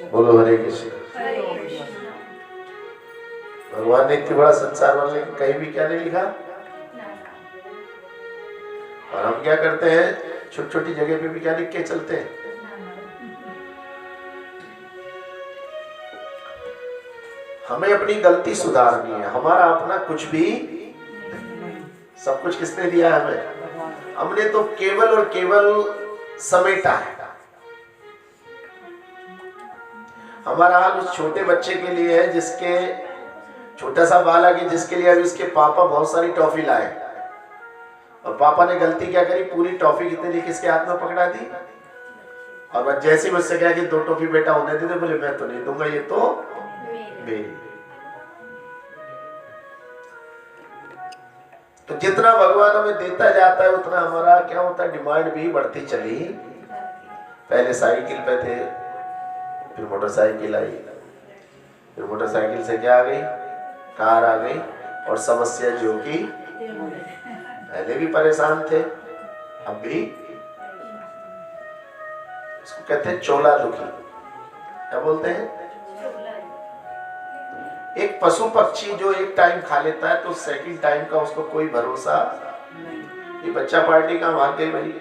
बोलो हरे कृष्ण। भगवान ने इतनी बड़ा संसार बना लेकिन कहीं भी क्या नहीं लिखा। और हम क्या करते हैं, छोटी छोटी जगह पे भी क्या लिख के चलते हैं। हमें अपनी गलती सुधारनी है। हमारा अपना कुछ भी, सब कुछ किसने दिया है हमें? हमने तो केवल और केवल समेटा है। हमारा हाल उस छोटे बच्चे के लिए है जिसके, छोटा सा बालक है जिसके लिए अभी उसके पापा बहुत सारी टॉफी लाए और पापा ने गलती क्या करी, पूरी टॉफी कितने लिए किसके हाथ में पकड़ा दी। और बस जैसे ही मुझसे कहा कि 2 टॉफी बेटा होने दे, बोले मैं तो नहीं दूंगा, ये तो मेरी। तो जितना भगवान हमें देता जाता है उतना हमारा क्या होता है, डिमांड भी बढ़ती चली। पहले साइकिल पे थे, फिर मोटरसाइकिल आई, फिर मोटरसाइकिल से क्या आ गई, कार आ गई। और समस्या जो कि पहले भी परेशान थे, अब भी, इसको कहते हैं चोला दुखी। क्या बोलते हैं? एक पशु पक्षी जो एक टाइम खा लेता है तो सेकंड टाइम का उसको कोई भरोसा नहीं। ये बच्चा पार्टी का भाग गई भाई।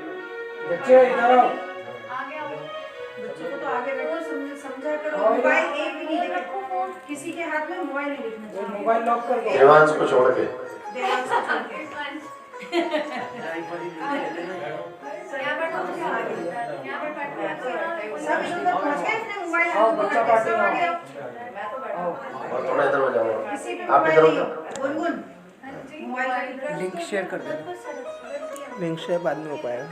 बच्चे इधर आओ, बच्चों को तो आगे बैठो, समझा करो। मोबाइल एक भी नहीं देखो, किसी के हाथ में मोबाइल नहीं देखना चाहिए। मोबाइल लॉक कर दो। देवांश को छोड़ के। देवांश को छोड़ के। सब इधर पहुंच गए, अपने मोबाइल बच्चा पार्टी में आओ। और थोड़ा इधर हो जाओ, किसी भी आप इधर हो जाओ। गुनगुन मोबाइल लिंक शेयर कर देना, लिंक शेयर बाद में हो पाएगा।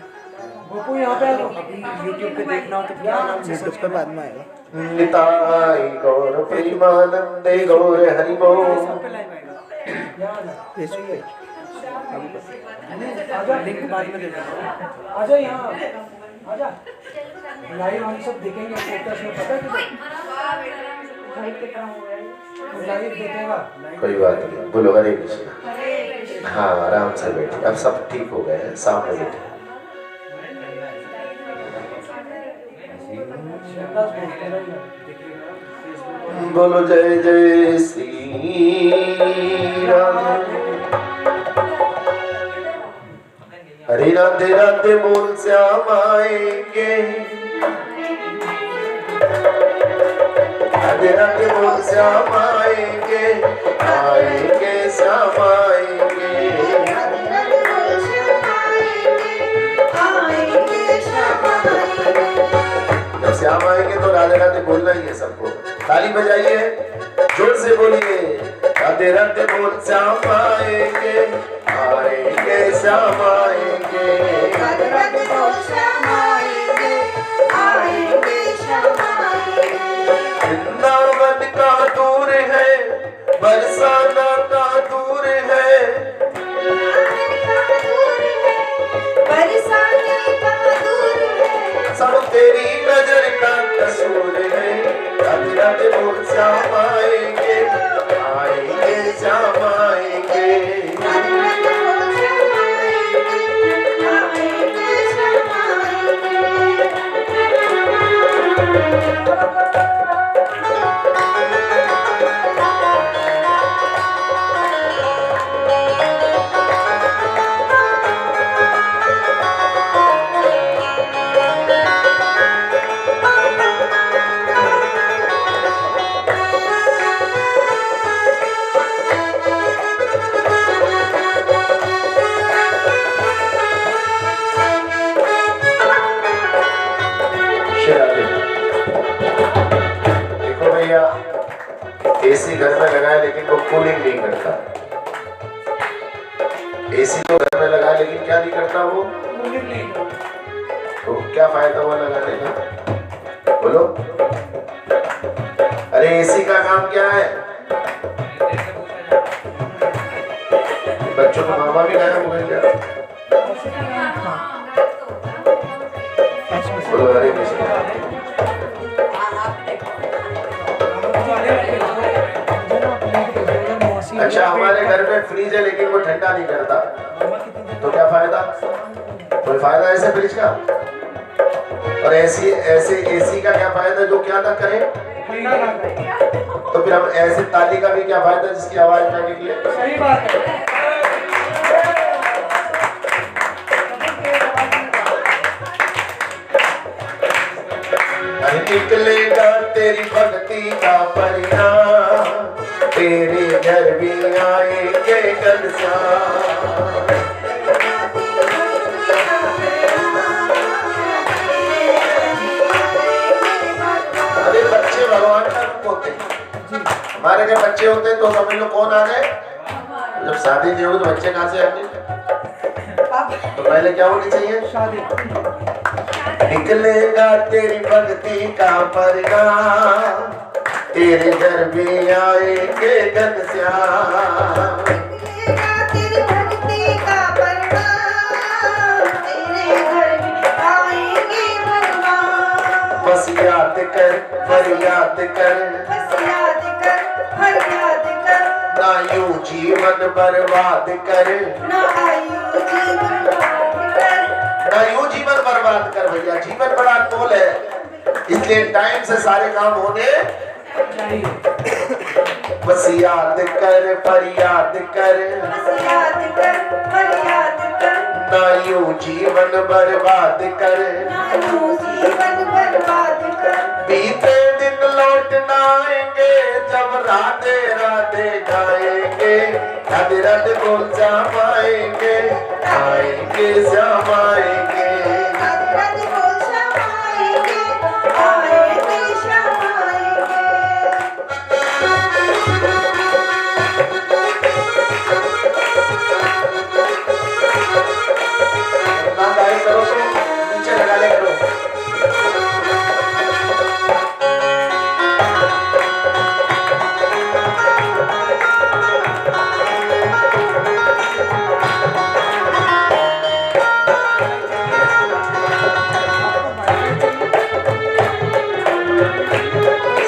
गोपू यहाँ पे आ जाओ। अभी यूट्यूब पे देखना हो तो क्या नाम से यूट्यूब पे बाद में आएगा। निताई गौर प्रेमानंदे गौर हरि बोल। पे लाइव आएगा फेसबुक पे, अभी आजा, लिंक बाद में दे देना। आजा यहाँ, आजा। लाइव हम सब देखेंगे फोकस में, पता है तुझे? लाइव देखेगा। कोई बात नहीं, बोलो हरे कृष्ण। हाँ आराम से बैठे, अब सब ठीक हो गए हैं, सामने बैठे। बोलो जय जय श्री राम। हरे राधे राधे बोल श्याम आएंगे, राधे राधे बोल श्याम आएंगे, आएंगे श्याम आएंगे। जब श्याम आएंगे तो राधे राधे बोलना ही है सबको। ताली बजाइए, जोर से बोलिए, राधे राधे बोल श्याम आएंगे, आएंगे श्याम आएंगे। राधे राधे बोल श्याम आएंगे, आएंगे श्याम आएंगे। वृंदावन का दूर है, बरसाना का दूर है, बरसाने का दूर है, सब तेरी नजर का कसूर है। राधे राधे बोल श्याम आएंगे, आएंगे श्याम आएंगे। राधे राधे बोल श्याम आएंगे, आएंगे श्याम आएंगे। देखो भैया, एसी घर में लगाए लेकिन वो कूलिंग नहीं करता। एसी तो घर में लगाए लेकिन क्या नहीं करता वो, तो क्या फायदा हुआ लगाने का? बोलो। अरे एसी का काम क्या है? बच्चों को मामा भी गायब हो गए क्या? बोलो हरे कृष्ण। अच्छा हमारे घर में फ्रिज है लेकिन वो ठंडा नहीं करता, तो क्या फायदा? कोई फायदा है इसे फ्रिज का? और ऐसे एसी का क्या फायदा जो क्या ना करे? ठंडा ना करे। तो फिर हम ऐसे ताली का भी क्या फायदा जिसकी आवाज ना निकले? सही बात है। निकलेगा तेरी भक्ति का परिणाम, तेरे घर भी आएंगे घनश्याम। अरे बच्चे भगवान का रूप होते हैं। हमारे घर बच्चे होते हैं तो समझ लो कौन आ गए। जब शादी नहीं होगी तो बच्चे कहाँ से आएंगे? तो पहले क्या होनी चाहिए? शादी। निकलेगा तेरी भक्ति का परिणाम, तेरे घर भी आएंगे घनश्याम। निकलेगा तेरी भक्ति का परिणाम, तेरे घर भी आएंगे भगवान। बस याद कर फरियाद कर, बस याद कर फरियाद कर, ना यूं जीवन बर्बाद कर, ना आयु जीवन बर्बाद कर, ना यूं जीवन बर्बाद कर। भैया जीवन बड़ा अनमोल है, इसलिए टाइम से सारे काम होने चाहिए। बस याद कर फरियाद कर, बस याद कर फरियाद कर, ना यूं जीवन बर्बाद कर। ना यूं जीवन बर्बाद कर। बीते दिन लौट ना आएंगे, जब राधे राधे गाएंगे, राधे राधे बोल श्याम आएंगे, आएंगे श्याम आएंगे। राधे राधे बोल श्याम आएंगे, आएंगे श्याम आएंगे। ना गाई करो तो नीचे लगा ले करो।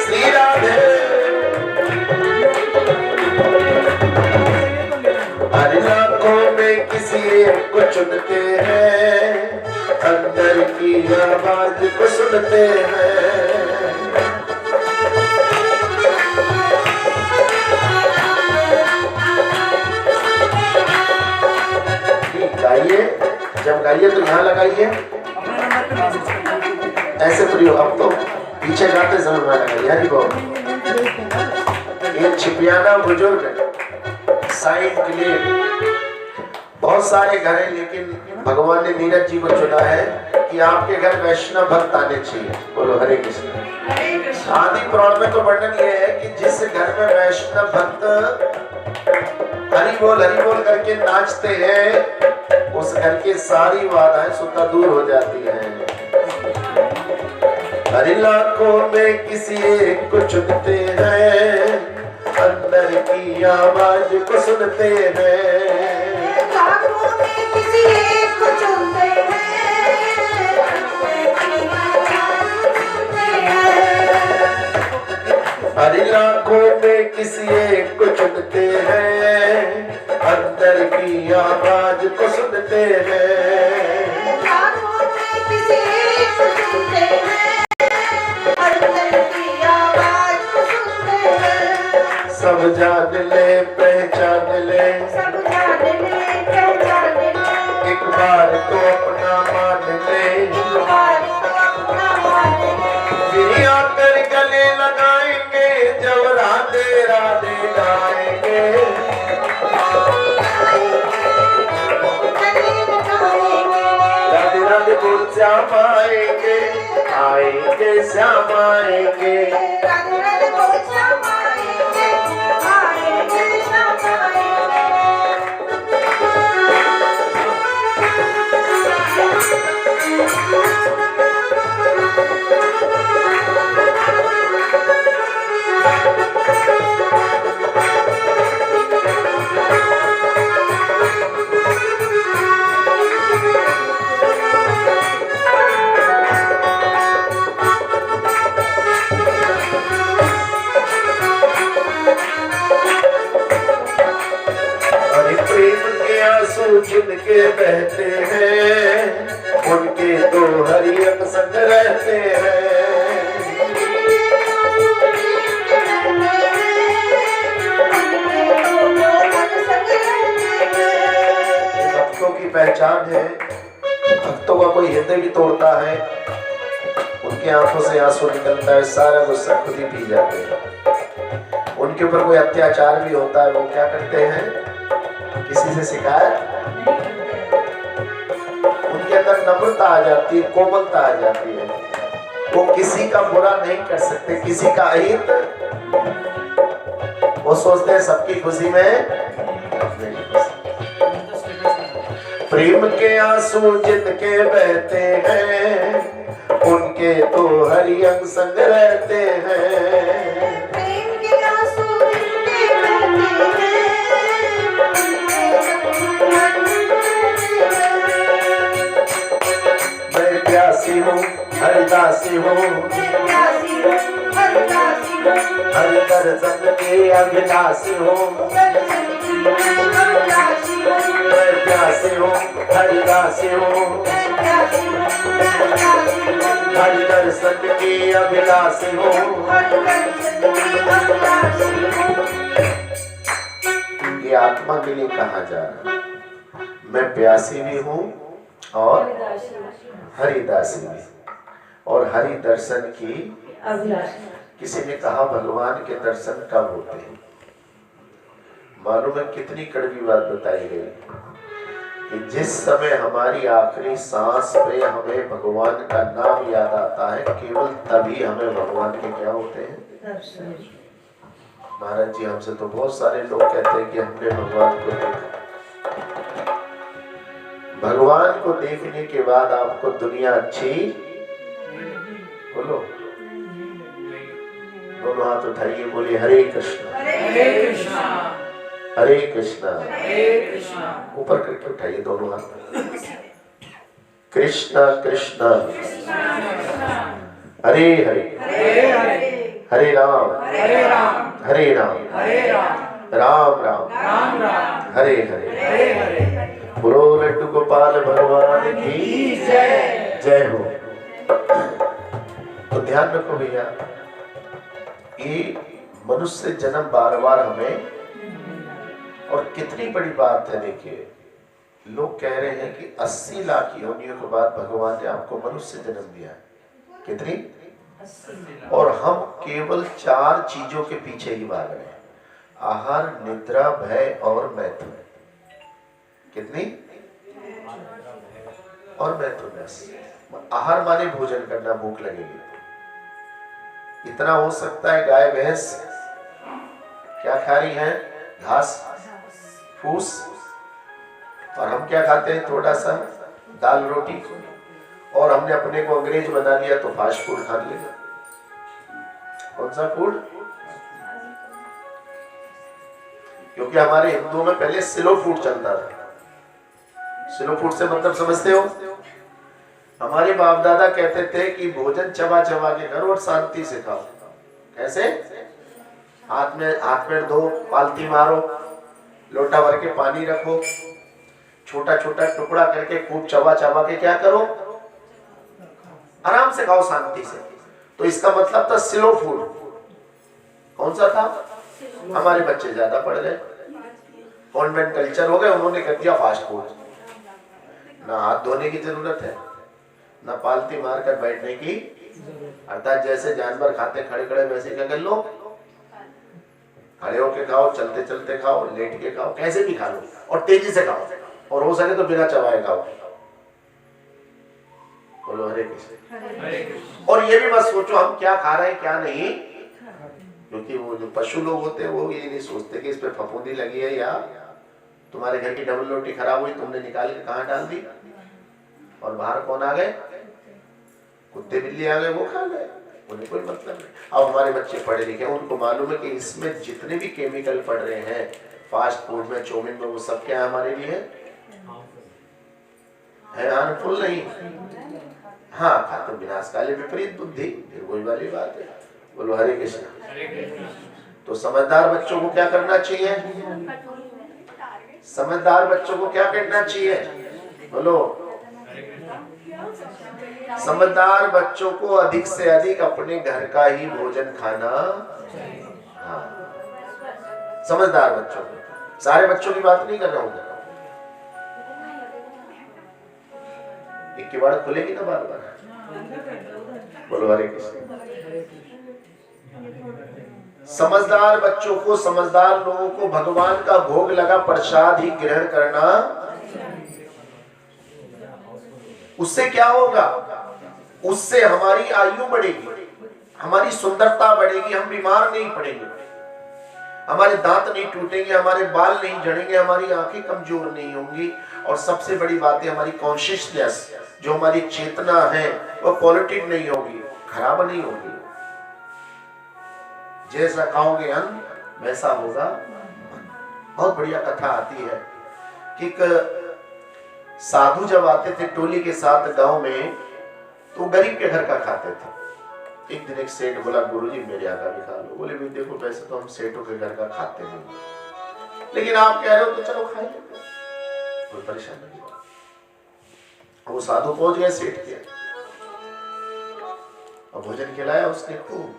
श्री राधे हर लाखों में किसी एक को चुनते हैं, अंदर की आवाज को सुनते हैं। गाइए, जब गाइए तो यहाँ लगाइए, अपने नंबर पे मैसेज कर। ऐसे प्रयोग। अब तो पीछे गाते समय में लगाइए। हरि बोल। एक छिपियाना बुजुर्ग साइन के लिए बहुत सारे घर हैं, लेकिन भगवान ने नीरज जी को चुना है कि आपके घर वैष्णव भक्त आने चाहिए। बोलो हरे कृष्ण। हरे कृष्ण। आदि पुराण में तो वर्णन ये है कि जिस घर में वैष्णव भक्त हरि बोल करके नाचते हैं, उस घर की सारी बाधाएं स्वतः दूर हो जाती हैं। हरि लाखों में किसी एक को चुनते हैं, अंदर की आवाज को सुनते हैं। लाखों में किसी एक को चुनते हैं, हरि लाखों में किसी एक को चुनते हैं, अंदर की आवाज को सुनते हैं। लाखों में किसी एक को चुनते हैं, अंदर की आवाज को सुनते हैं। सब जान ले पहचान ले, सब जान ले पहचान ले, एक बार तो अपना मान ले, एक बार तो अपना मान ले। फिर आकर गले लगाएंगे, जब राधे राधे गाएंगे। राधे राधे बोल श्याम आएंगे, आएंगे श्याम आएंगे। राधे राधे बोल श्याम आएंगे, आएंगे श्याम आएंगे। जिनके बहते हैं, उनके तो हरि अंग संग रहते हैं। भक्तों की पहचान है, भक्तों का कोई हृदय भी तोड़ता है, उनकी आंखों से आंसू निकलता है, सारा गुस्सा खुद ही पी जाते हैं। उनके ऊपर कोई अत्याचार भी होता है, वो क्या करते हैं, किसी से शिकायत, उनके अंदर नम्रता आ जाती है, कोमलता आ जाती है, वो किसी का बुरा नहीं कर सकते, किसी का हित, वो सोचते हैं सबकी खुशी में प्रेम के आंसू जिनके बहते हैं, उनके तो हरि अंग संग रहते हैं। प्रेम के आंसू जिनके बहते हैं, मैं प्यासी हूँ हरिदासी हूँ, हरि दर्शन के अभिलाषी हूँ। मैं प्यासी हूँ हरिदासी हूँ, हरि दर्शन की अभिलाषी हूँ। ये आत्मा के लिए कहा जा रहा है, मैं प्यासी भी हूँ और हरिदासी भी, और हरि दर्शन की अभिलाषी। किसी ने कहा भगवान के दर्शन कब होते हैं? मालूम है कितनी कड़वी बात बताई गई कि जिस समय हमारी आखिरी सांस पे हमें भगवान का नाम याद आता है, केवल तभी हमें भगवान के क्या होते हैं? महाराज जी, हमसे तो बहुत सारे लोग कहते हैं कि हमने भगवान को देखा। भगवान को देखने के बाद आपको दुनिया अच्छी, बोलो, दोनों हाथ उठाइए, बोलिए हरे कृष्णा हरे कृष्णा हरे कृष्णा हरे कृष्णा। ऊपर करके उठाइए दोनों हाथ। कृष्णा कृष्णा हरे हरे हरे हरे हरे राम हरे राम हरे राम हरे राम राम राम राम राम हरे हरे हरे हरे। बोलो लड्डू गोपाल भगवान की जय। जय हो। तो ध्यान रखो भैया, ये मनुष्य जन्म बार बार हमें, और कितनी बड़ी बात है। देखिए, लोग कह रहे हैं कि 80 लाख योनियों के बाद भगवान ने आपको मनुष्य जन्म दिया है। कितनी? और हम केवल 4 चीजों के पीछे ही भाग रहे हैं, आहार, निद्रा, भय और मैथुन। कितनी? और मैथुन। आहार माने भोजन करना, भूख लगेगी। इतना हो सकता है, गाय भैंस क्या खा रही है? घास फूस, और हम क्या खाते हैं? थोड़ा सा दाल रोटी, और हमने अपने को अंग्रेज बना लिया तो फास्ट फूड खा लिया। कौन सा फूड? क्योंकि हमारे हिंदुओं में पहले स्लो फूड चलता था। स्लो फूड से मतलब समझते हो? हमारे बाप दादा कहते थे कि भोजन चबा चबा के करो और शांति से खाओ। कैसे? हाथ में दो, पालती मारो, लोटा भर के पानी रखो, छोटा छोटा टुकड़ा करके खूब चबा चबा के क्या करो? आराम से खाओ, शांति से। तो इसका मतलब था स्लो फूड। कौन सा था? हमारे बच्चे ज्यादा पढ़ गए, कॉन्वेंट कल्चर हो गए, उन्होंने कर दिया फास्ट फूड। ना हाथ धोने की जरूरत है, ना पालती मारकर बैठने की, अर्थात जैसे जानवर खाते खड़े खड़े वैसे क्या कर लो, खड़े होके खाओ, चलते चलते खाओ, लेट के खाओ, कैसे भी खा लो, और तेजी से खाओ, और हो सके तो बिना चबाए खाओ। बोलो हरे कृष्ण। और ये भी मत सोचो हम क्या खा रहे हैं क्या नहीं, क्योंकि वो जो पशु लोग होते हैं वो ये नहीं सोचते कि इस पे फफूंदी लगी है, या तुम्हारे घर की डबल रोटी खराब हुई, तुमने निकाल के कहाँ डाल दी, और बाहर कौन आ गए? कुत्ते बिल्ली आ गए, वो खा गए, उन्हें कोई मतलब नहीं। अब हमारे बच्चे पढ़े लिखे, उनको मालूम है कि इसमें जितने भी केमिकल पड़ रहे हैं फास्ट फूड में, चाउमीन में, वो सब क्या है हमारे लिए? है हार्मफुल नहीं। हाँ, खाते विनाशकाले विपरीत बुद्धि, फिर वही वाली बात है। बोलो हरे कृष्ण। तो समझदार बच्चों को क्या करना चाहिए? समझदार बच्चों को क्या करना चाहिए? बोलो समझदार बच्चों को अधिक से अधिक अपने घर का ही भोजन खाना। हाँ, समझदार बच्चों को, सारे बच्चों की बात नहीं कर रहा हूं। एक की बात खुलेगी ना बार बार। बोलो हरे कृष्ण। समझदार बच्चों को, समझदार लोगों को भगवान का भोग लगा प्रसाद ही ग्रहण करना। उससे क्या होगा? उससे हमारी आयु बढ़ेगी, हमारी सुंदरता बढ़ेगी, हम बीमार नहीं पड़ेंगे, हमारे दांत नहीं टूटेंगे, हमारे बाल नहीं झड़ेंगे, हमारी आंखें कमजोर नहीं होंगी। और सबसे बड़ी बात है, हमारी कॉन्शियसनेस, जो हमारी चेतना है, वो पॉलिटिक नहीं होगी, खराब नहीं होगी। जैसा खाओगे अन्न वैसा होगा। बहुत बढ़िया कथा आती है कि एक साधु जब आते थे टोली के साथ गांव में, तो गरीब के घर का खाते थे। एक दिन एक सेठ बोला, गुरुजी मेरे यहाँ का भी खा लो। बोले भी देखो वैसे तो हम सेठों के घर का खाते नहीं, लेकिन आप कह रहे हो तो चलो खा लो, कोई परेशानी नहीं। वो साधु पहुंच गए सेठ के, और भोजन खिलाया उसने खूब।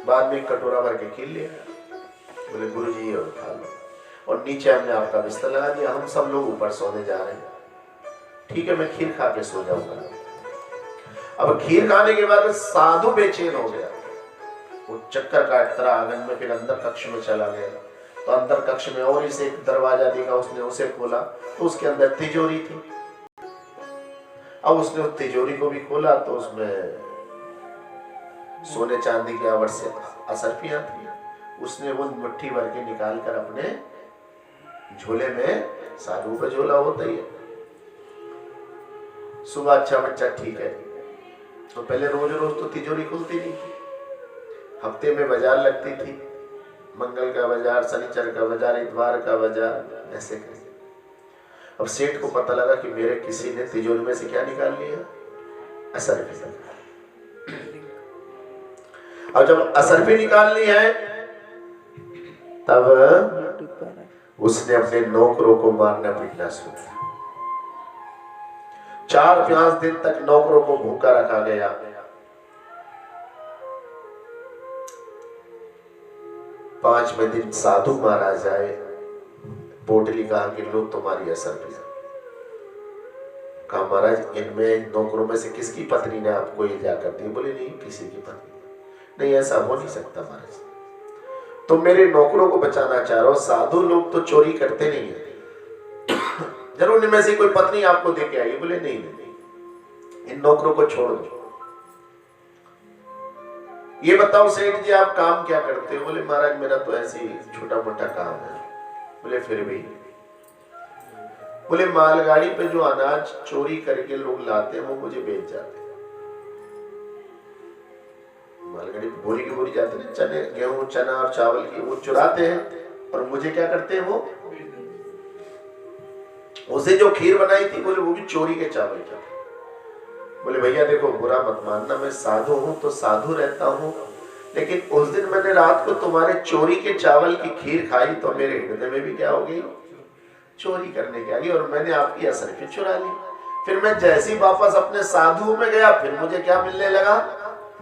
बाद में एक कटोरा भर के खीर लिया। बोले गुरुजी ये खा लो, और नीचे हमने आपका बिस्तर लगा दिया, हम सब लोग ऊपर सोने जा रहे हैं। ठीक है, मैं खीर खा के सो जाऊंगा। अब खीर खाने के बाद साधु बेचैन हो गया, वो चक्कर काटता रहा आंगन में, फिर अंदर कक्ष में चला गया। तो अंदर कक्ष में और इसे एक दरवाजा दिखा, उसने उसे खोला तो उसके अंदर तिजोरी थी। अब उसने उस तिजोरी को भी खोला तो उसमें सोने चांदी की आवश्यक असरफियां थी। उसने वो मुट्ठी भर के निकाल कर अपने झोले में, साधु का झोला होता ही है। सुबह अच्छा बच्चा ठीक है, तो पहले रोज रोज तो तिजोरी खुलती नहीं थी, हफ्ते में बाजार लगती थी, मंगल का बाजार, शनिचर का बाजार, इतवार का बाजार, ऐसे कैसे। अब सेठ को पता लगा कि मेरे किसी ने तिजोरी में से क्या निकाल लिया, असरफी। अब जब असरफी निकालनी है तब उसने अपने नौकरों को मारना पीटना शुरू किया। 4-5 दिन तक नौकरों को भूखा रखा गया। पांचवें दिन साधु महाराज आए, पोटली कहा कि लो तुम्हारी असरफी। कहा महाराज इनमें नौकरों में से किसकी पत्नी ने आपको ये जाकर दी? बोले नहीं किसी की पत्नी। नहीं ऐसा हो नहीं सकता महाराज, तुम मेरे नौकरों को बचाना चाह रहे हो। साधु लोग तो चोरी करते नहीं है, जरूर इनमें से कोई पत्नी आपको दे के आई। बोले नहीं नहीं, इन नौकरों को छोड़ दो। ये बताओ सेठ जी आप काम क्या करते हो? बोले महाराज मेरा तो ऐसे ही छोटा मोटा काम है। बोले फिर भी? बोले मालगाड़ी पे जो अनाज चोरी करके लोग लाते हैं वो मुझे बेच जाते हैं। मालगाड़ी पे बोरी की बोरी जाते हैं, चने गेहूं चना और चावल की, वो चुराते हैं और मुझे क्या करते हैं वो। उसे जो खीर बनाई थी बोले वो भी चोरी के चावल की। बोले भैया देखो बुरा मत मानना, मैं साधु हूं तो साधु रहता हूं, लेकिन उस दिन मैंने रात को तुम्हारे चोरी के चावल की खीर खाई तो मेरे हृदय में भी क्या हो गई, चोरी करने की आ गई, और मैंने आपकी असरफी चुरा ली। फिर मैं जैसी वापस अपने साधु में गया, फिर मुझे क्या मिलने लगा,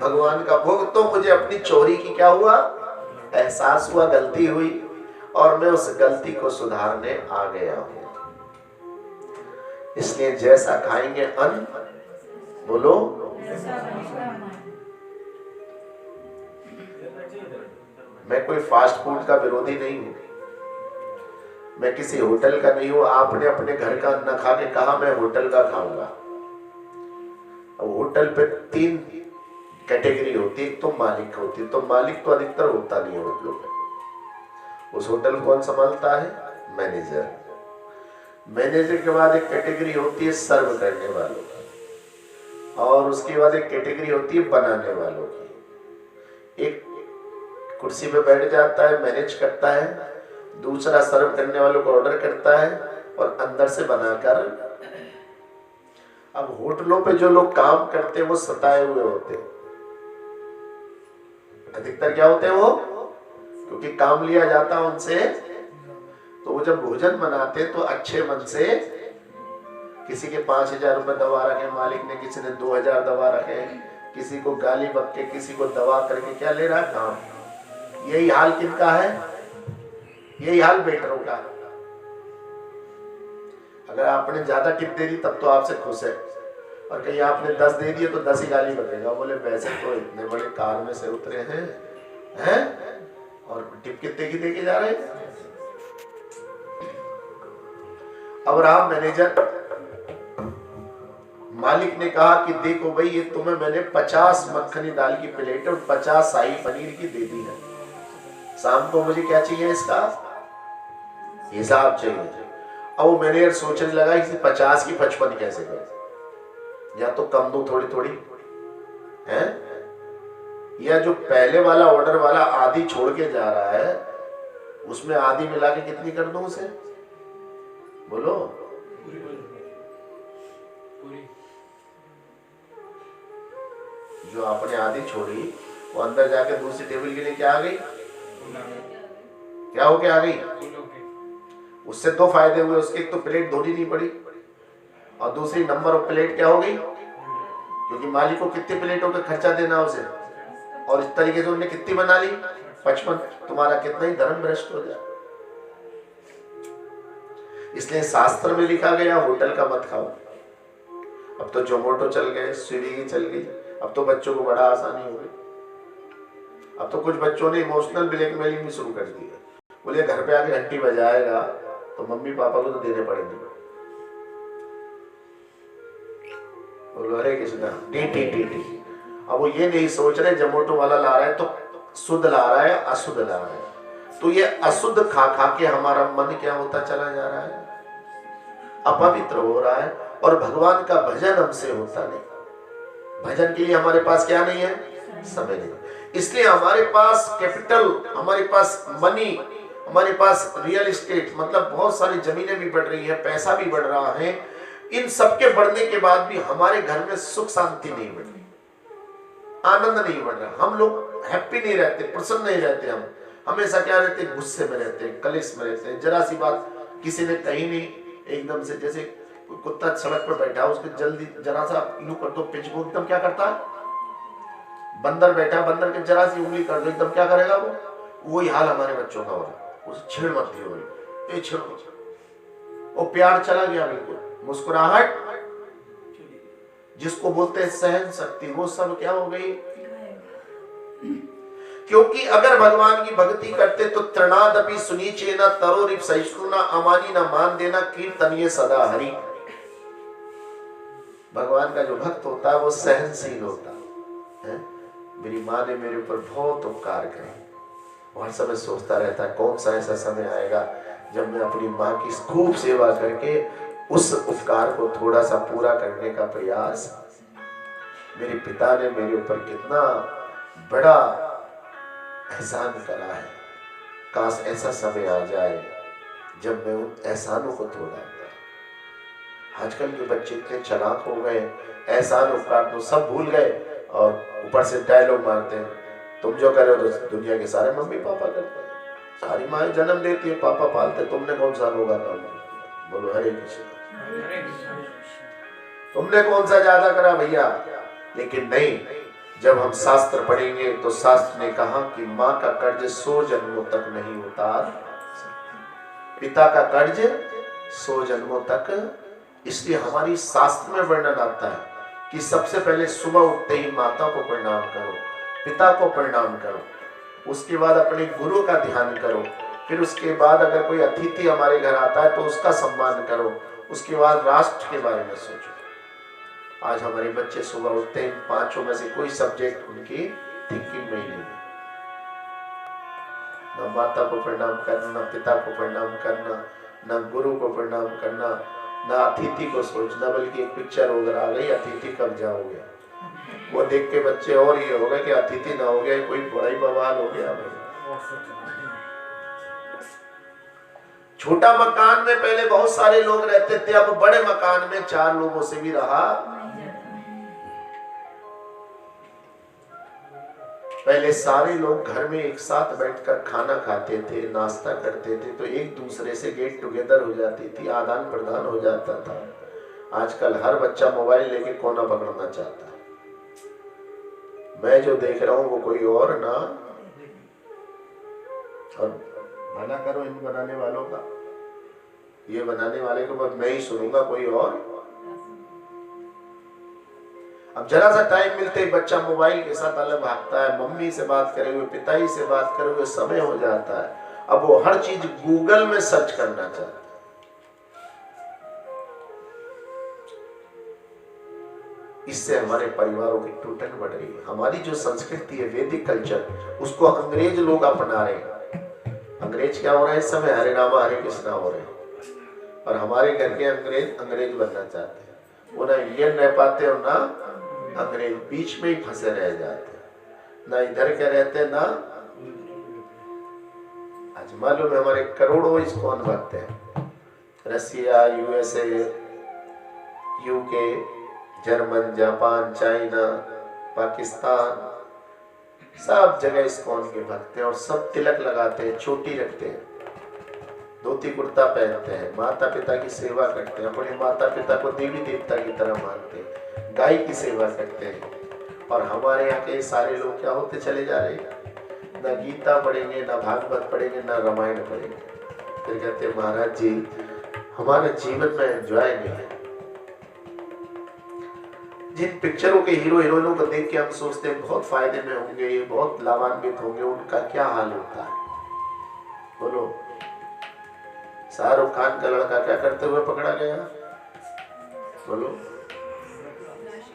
भगवान का भोग। तो मुझे अपनी चोरी की क्या हुआ, एहसास हुआ, गलती हुई, और मैं उस गलती को सुधारने आ गया हूं। इसलिए जैसा खाएंगे अन्न, बोलो मैं कोई फास्ट फूड का विरोधी नहीं हूं, मैं किसी होटल का नहीं हूं। आपने अपने घर का अन्न खा के कहा मैं होटल का खाऊंगा। अब होटल पे 3 कैटेगरी होती है, एक तो मालिक होती है, तो मालिक तो अधिकतर होता नहीं है होटलों में। उस होटल कौन संभालता है, मैनेजर। मैनेजर के बाद एक कैटेगरी होती है सर्व करने वालों की, और उसके बाद एक कैटेगरी होती है बनाने वालों की। एक कुर्सी पे बैठ जाता है, मैनेज करता है, दूसरा सर्व करने वालों को ऑर्डर करता है और अंदर से बनाकर। अब होटलों पे जो लोग काम करते हैं वो सताए हुए होते हैं, अधिकतर क्या होते हैं वो, क्योंकि काम लिया जाता है उनसे, तो वो जब भोजन बनाते तो अच्छे मन से किसी के 5,000 रुपए दबा रखे मालिक ने, किसी ने 2,000 दबा रखे, किसी को गाली बक के, किसी को दबा करके क्या ले रहा है काम। यही हाल किनका है? यही हाल बेटरों का। अगर आपने ज्यादा टिप दे दी तब तो आपसे खुश है, और कहीं आपने 10 दे दिए तो 10 ही गाली बकेगा। बोले वैसे तो इतने बड़े कार में से उतरे हैं और टिप कितने की देके जा रहे हैं। अब रहा मैनेजर, मालिक ने कहा कि देखो भाई ये तुम्हें मैंने 50 मक्खनी दाल की प्लेट और 50 शाही पनीर की दे दी है, शाम को मुझे क्या चाहिए, इसका हिसाब चाहिए। अब वो मैनेजर सोचने लगा कि 50 की 55 कैसे करे, या तो कम दो थोड़ी थोड़ी है, या जो पहले वाला ऑर्डर वाला आधी छोड़ के जा रहा है उसमें आधी मिला के कितनी कर दूं उसे, बोलो। जो आपने आधी छोड़ी वो अंदर जाके दूसरी टेबल के लिए क्या आ गई, क्या हो के आ गई। उससे 2 फायदे हुए, उसके एक तो प्लेट धोनी नहीं पड़ी, और दूसरी नंबर ऑफ प्लेट क्या हो गई, क्योंकि मालिक को कितनी प्लेटों का खर्चा देना उसे, और इस तरीके से उन्होंने कितनी बना ली, 55। तुम्हारा कितना ही धर्म भ्रष्ट हो जाए। इसलिए शास्त्र में लिखा गया होटल का मत खाओ। अब तो जोमेटो चल गए, स्विगी चल गई, अब तो बच्चों को बड़ा आसानी हो गई। अब तो कुछ बच्चों ने इमोशनल ब्लैकमेलिंग भी शुरू कर दी है। बोले घर पे आके घंटी बजाएगा तो मम्मी पापा को तो देने पड़ेंगे। बोलो हरे कृष्णा, टी टी टी टी। अब वो ये नहीं सोच रहे जोमेटो वाला ला रहा है तो शुद्ध ला रहा है अशुद्ध ला रहा है, तो ये अशुद्ध खा खा के हमारा मन क्या होता चला जा रहा है, अपवित्र हो रहा है, और भगवान का भजन हमसे होता नहीं। भजन के लिए हमारे पास क्या नहीं है, समय नहीं। इसलिए हमारे पास कैपिटल, हमारे पास मनी, हमारे पास रियल एस्टेट, मतलब बहुत सारी जमीनें भी बढ़ रही है, पैसा भी बढ़ रहा है, इन सबके बढ़ने के बाद भी हमारे घर में सुख शांति नहीं बढ़ रही, आनंद नहीं बढ़ रहा। हम लोग हैप्पी नहीं रहते, प्रसन्न नहीं रहते। हम हमेशा क्या रहते, गुस्से में रहते हैं, कलेश में रहते हैं। जरा सी बात किसी ने कही नहीं, एकदम से जैसे कुत्ता सड़क पर बैठा है, उसके जल्दी जरा सा यूं कर दो पिच को, एकदम क्या करता है। बंदर बैठा, बंदर के जरा सी उंगली कर दो, एकदम क्या करेगा वो। वही हाल हमारे बच्चों का हो रहा है। उसे छेड़ मत दियो, ये छेड़, वो प्यार चला गया बिल्कुल। मुस्कुराहट जिसको बोलते हैं सहन शक्ति, वो सब क्या हो गई। क्योंकि अगर भगवान की भक्ति करते तो तृणादपि सुनीचे न तरोरिप सहिष्णु न अमानी न मान देना कीर्तनीय सदा हरि। भगवान का जो भक्त होता है वो सहनशील होता है। मेरी माँ ने मेरे ऊपर बहुत उपकार करे, हर समय सोचता रहता है कौन सा ऐसा समय आएगा जब मैं अपनी माँ की खूब सेवा करके उस उपकार को थोड़ा सा पूरा करने का प्रयास। मेरे पिता ने मेरे ऊपर कितना बड़ा एहसान करा है, काश ऐसा समय आ जाए जब मैं उन एहसानों को तोड़ा। आजकल के बच्चे इतने चालाक हो गए, एहसान उपकार तो सब भूल गए, और ऊपर से डायलॉग मारते हैं, तुम जो कर रहे हो तो दुनिया के सारे मम्मी पापा करते हैं, सारी माएं जन्म देती है, पापा पालते, तुमने कौन सा होगा काम। बोलो हरे कृष्ण। तुमने कौन सा ज्यादा करा भैया। लेकिन नहीं, जब हम शास्त्र पढ़ेंगे तो शास्त्र ने कहा कि माँ का कर्ज 100 जन्मों तक नहीं उतार, पिता का कर्ज 100 जन्मों तक। इसलिए हमारी शास्त्र में वर्णन आता है कि सबसे पहले सुबह उठते ही माता को प्रणाम करो, पिता को प्रणाम करो, उसके बाद अपने गुरु का ध्यान करो, फिर उसके बाद अगर कोई अतिथि हमारे घर आता है तो उसका सम्मान करो, उसके बाद राष्ट्र के बारे में सोचो। आज हमारे बच्चे सुबह उठते हैं, 5 में से कोई सब्जेक्ट उनकी थिंकिंग में ही नहीं है। न माता को प्रणाम करना, न पिता को प्रणाम करना, न गुरु को प्रणाम करना, न अतिथि को सोचना। बल्कि एक पिक्चर वगैरह आ गई, अतिथि कब जाओगे, वो देख के बच्चे और ये होगा कि अतिथि ना हो गया, कोई बड़ा ही बवाल हो गया। छोटा मकान में पहले बहुत सारे लोग रहते थे, अब बड़े मकान में 4 लोगों से भी रहा। पहले सारे लोग घर में एक साथ बैठकर खाना खाते थे, नाश्ता करते थे, तो एक दूसरे से गेट टुगेदर हो जाती थी, आदान प्रदान हो जाता था। आजकल हर बच्चा मोबाइल लेके कोना पकड़ना चाहता है। मैं जो देख रहा हूं वो कोई और ना, और मना करो इन बनाने वालों का, ये बनाने वाले को बस मैं ही सुनूंगा, कोई और। अब जरा सा टाइम मिलते ही बच्चा मोबाइल के साथ अलग भागता है, मम्मी से बात करे हुए, पिताजी से बात करे हुए समय हो जाता है। अब वो हर चीज गूगल में सर्च करना चाहता है। इससे हमारे परिवारों की टूटन बढ़ रही है। हमारी जो संस्कृति है, वैदिक कल्चर, उसको अंग्रेज लोग अपना रहे हैं। अंग्रेज क्या हो रहे हैं इस समय? हरे रामा हरे कृष्णा हो रहे हैं। और हमारे घर के अंग्रेज बनना चाहते हैं। वो ना इंडियन रह पाते और ना अंग्रेज, बीच में ही फंसे रह जाते हैं, ना इधर के रहते ना। आज मालूम है हमारे करोड़ों इस्कॉन भक्त हैं, Russia, USA, UK, German, Japan, China, Pakistan, सब जगह इस्कॉन के भक्त हैं। और सब तिलक लगाते हैं, चोटी रखते हैं, धोती कुर्ता पहनते हैं, माता पिता की सेवा करते हैं, अपने माता पिता को देवी देवता की तरह मानते हैं, गाय की सेवा करते हैं। और हमारे यहाँ के सारे लोग क्या होते चले जा रहे हैं? ना गीता पढ़ेंगे, ना भागवत पढ़ेंगे, ना रामायण पढ़ेंगे। फिर कहते हैं महाराज जी हमारे जीवन में एंजॉय नहीं है। जिन पिक्चरों के हीरो हीरोइनों को देख के हम सोचते हैं बहुत फायदे में होंगे, ये बहुत लाभान्वित होंगे, उनका क्या हाल होता है बोलो। शाहरुख खान का लड़का क्या करते हुए पकड़ा गया बोलो?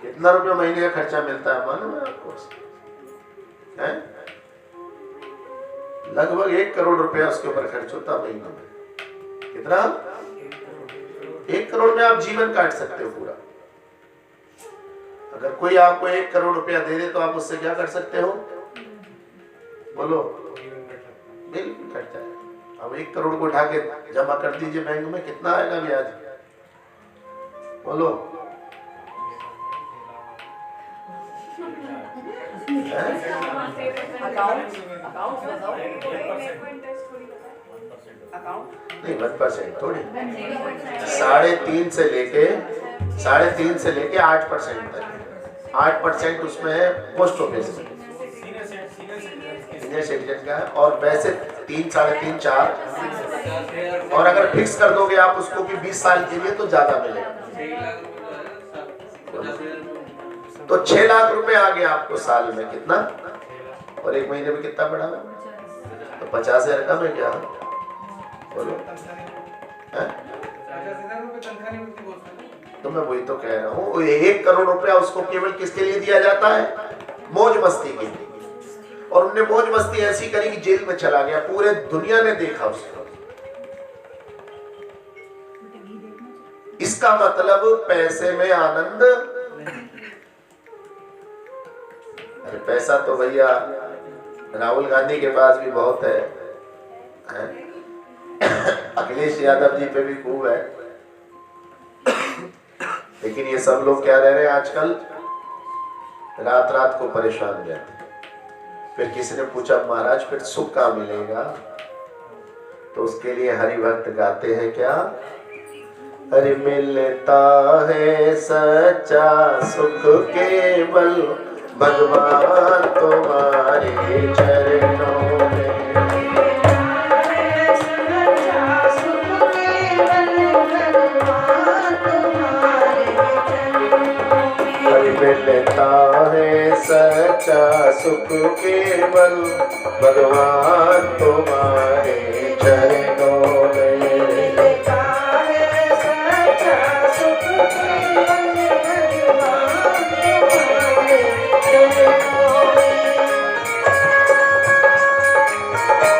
कितना रुपया महीने का खर्चा मिलता है मालूम है आपको? है लगभग 1 करोड़ रुपया उसके ऊपर खर्च होता महीने में। कितना? 1 करोड़ में आप जीवन काट सकते हो पूरा। अगर कोई आपको 1 करोड़ रुपया दे दे तो आप उससे क्या कर सकते हो बोलो? बिल्कुल कट जाए। अब 1 करोड़ को उठा के जमा कर दीजिए बैंक में, कितना आएगा ब्याज बोलो? नहीं 1% थोड़ी, 3.5 से लेके 8% तक। 8% उसमें है पोस्ट ऑफिस में, सीनियर सिटीजन का है। और वैसे 3, 3.5, 4, और अगर फिक्स कर दोगे आप उसको कि 20 साल के लिए तो ज्यादा मिलेगा। तो 6 लाख रुपए आ गया आपको साल में, कितना? और 1 महीने में कितना बढ़ा? तो 50,000 कम है क्या बोलो? तो मैं वही तो कह रहा हूँ, 1 करोड़ रुपया उसको केवल किसके लिए दिया जाता है? मौज मस्ती के लिए। और उन्होंने मौज मस्ती ऐसी करी कि जेल में चला गया, पूरे दुनिया ने देखा उसको। इसका मतलब पैसे में आनंद। अरे पैसा तो भैया राहुल गांधी के पास भी बहुत है, अखिलेश यादव जी पे भी खूब है। लेकिन ये सब लोग क्या रह रहे हैं आजकल? रात रात को परेशान रहते हैं। फिर किसी ने पूछा महाराज फिर सुख कहाँ मिलेगा? तो उसके लिए हरि भक्त गाते हैं क्या? अरे मिलता है सच्चा सुख केवल भगवान तुम्हारे चरणों में। मिलता है सच्चा सुख केवल भगवान तुम्हारे चरणों में। मिलता है सच्चा सुख केवल भगवान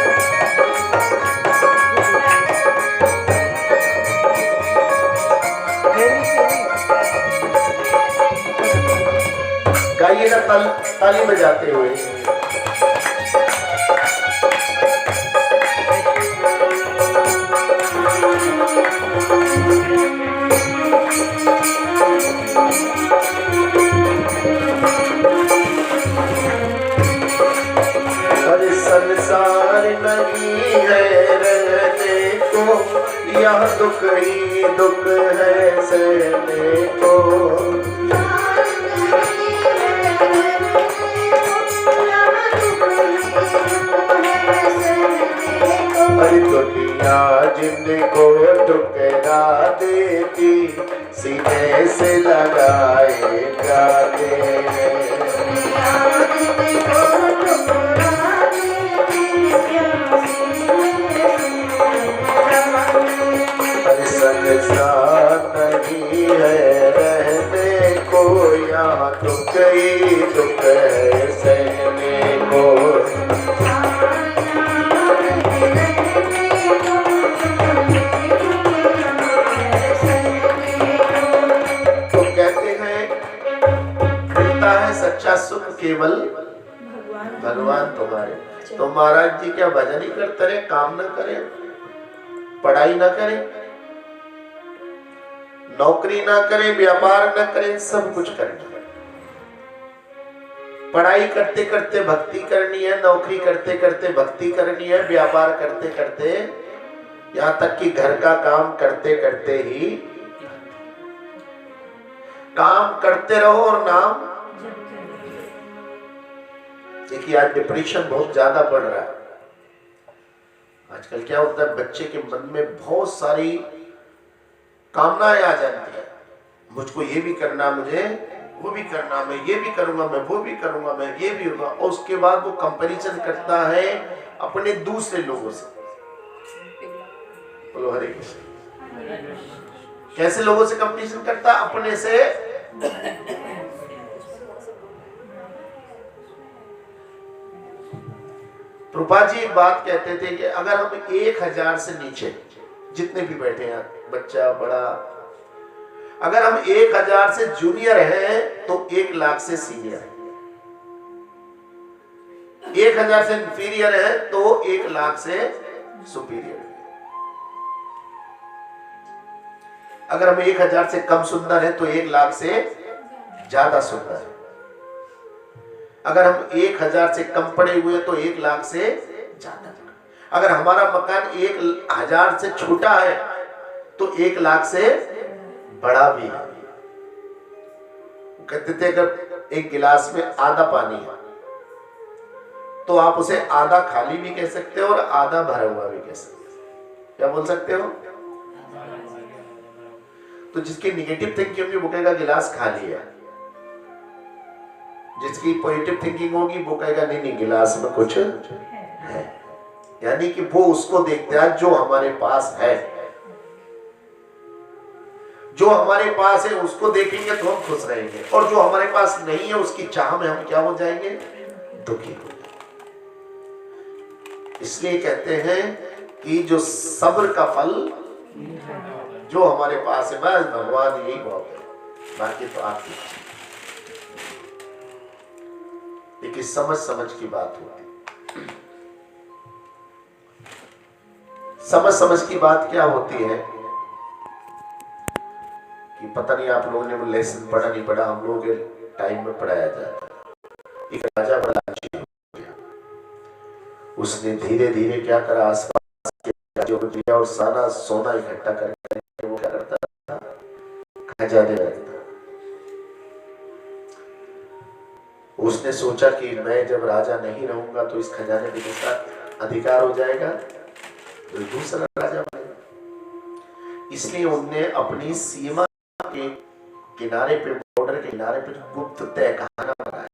तुम्हारे चरणों में। गाइए ना ताली बजाते हुए। हर संसार नहीं है लगाए जाते हैं। हर संसार नहीं है रहने को, यहाँ दुख ही दुख है सहने को। तो कहते हैं मिलता है सच्चा सुख केवल भगवान तुम्हारे। तो महाराज जी क्या भजन ही करते रहे, काम न करें, पढ़ाई ना करें, नौकरी ना करें, व्यापार ना करें, सब कुछ करें। पढ़ाई करते करते भक्ति करनी है, नौकरी करते करते भक्ति करनी है, व्यापार करते करते, यहाँ तक कि घर का काम करते करते ही काम करते रहो और नाम। देखिए आज डिप्रेशन बहुत ज्यादा बढ़ रहा है। आजकल क्या होता है, बच्चे के मन में बहुत सारी कामनाएं आ जाती है, मुझको ये भी करना, मुझे वो भी करना, मैं ये भी करूंगा, मैं वो भी करूंगा, मैं ये भी होगा। और उसके बाद वो कंपैरिजन करता है अपने दूसरे लोगों से। बोलो हरे कृष्ण। कैसे लोगों से कंपटीशन करता? अपने से। प्रभुपाद जी एक बात कहते थे कि अगर हम 1000 से नीचे जितने भी बैठे हैं, बच्चा बड़ा, अगर हम 1000 से जूनियर हैं तो 1 लाख से सीनियर है। 1000 से इंफीरियर है तो 1 लाख से सुपीरियर है। अगर हम 1000 से कम सुंदर है तो 1 लाख से ज्यादा सुंदर है। अगर हम 1000 से कम पढ़े हुए तो 1 लाख से ज्यादा। अगर हमारा मकान 1000 से छोटा है तो 1 लाख से बड़ा भी है। कहते थे अगर एक गिलास में आधा पानी है तो आप उसे आधा खाली भी कह सकते हो और आधा भरा हुआ भी कह सकते हो। क्या बोल सकते हो? तो जिसकी निगेटिव थिंकिंग होगी वो कहेगा गिलास खाली है, जिसकी पॉजिटिव थिंकिंग होगी वो कहेगा नहीं नहीं गिलास में कुछ है। यानी कि वो उसको देखते हैं जो हमारे पास है, जो हमारे पास है उसको देखेंगे तो हम खुश रहेंगे, और जो हमारे पास नहीं है उसकी चाह में हम क्या हो जाएंगे? दुखी हो जाएंगे। इसलिए कहते हैं कि जो सब्र का फल जो हमारे पास है, बस भगवान यही बहुत है, बाकी तो आपकी लेकिन समझ समझ की बात होती। समझ समझ की बात क्या होती है कि पता नहीं आप लोगों ने वो लेसन पढ़ा नहीं पढ़ा, हम लोगों के टाइम में पढ़ाया जाता है। एक राजा बड़ा लालची हो गया, उसने धीरे धीरे क्या करा, आसपास के राज्यों को दिया और सारा सोना इकट्ठा करके वो क्या करता था, खजाने में रखता। उसने सोचा कि मैं जब राजा नहीं रहूंगा तो इस खजाने पे किसका अधिकार हो जाएगा, तो दूसरा राजा बनेगा। इसलिए उनने अपनी सीमा के किनारे पे, बॉर्डर के किनारे पे गुप्त तहखाना बनाया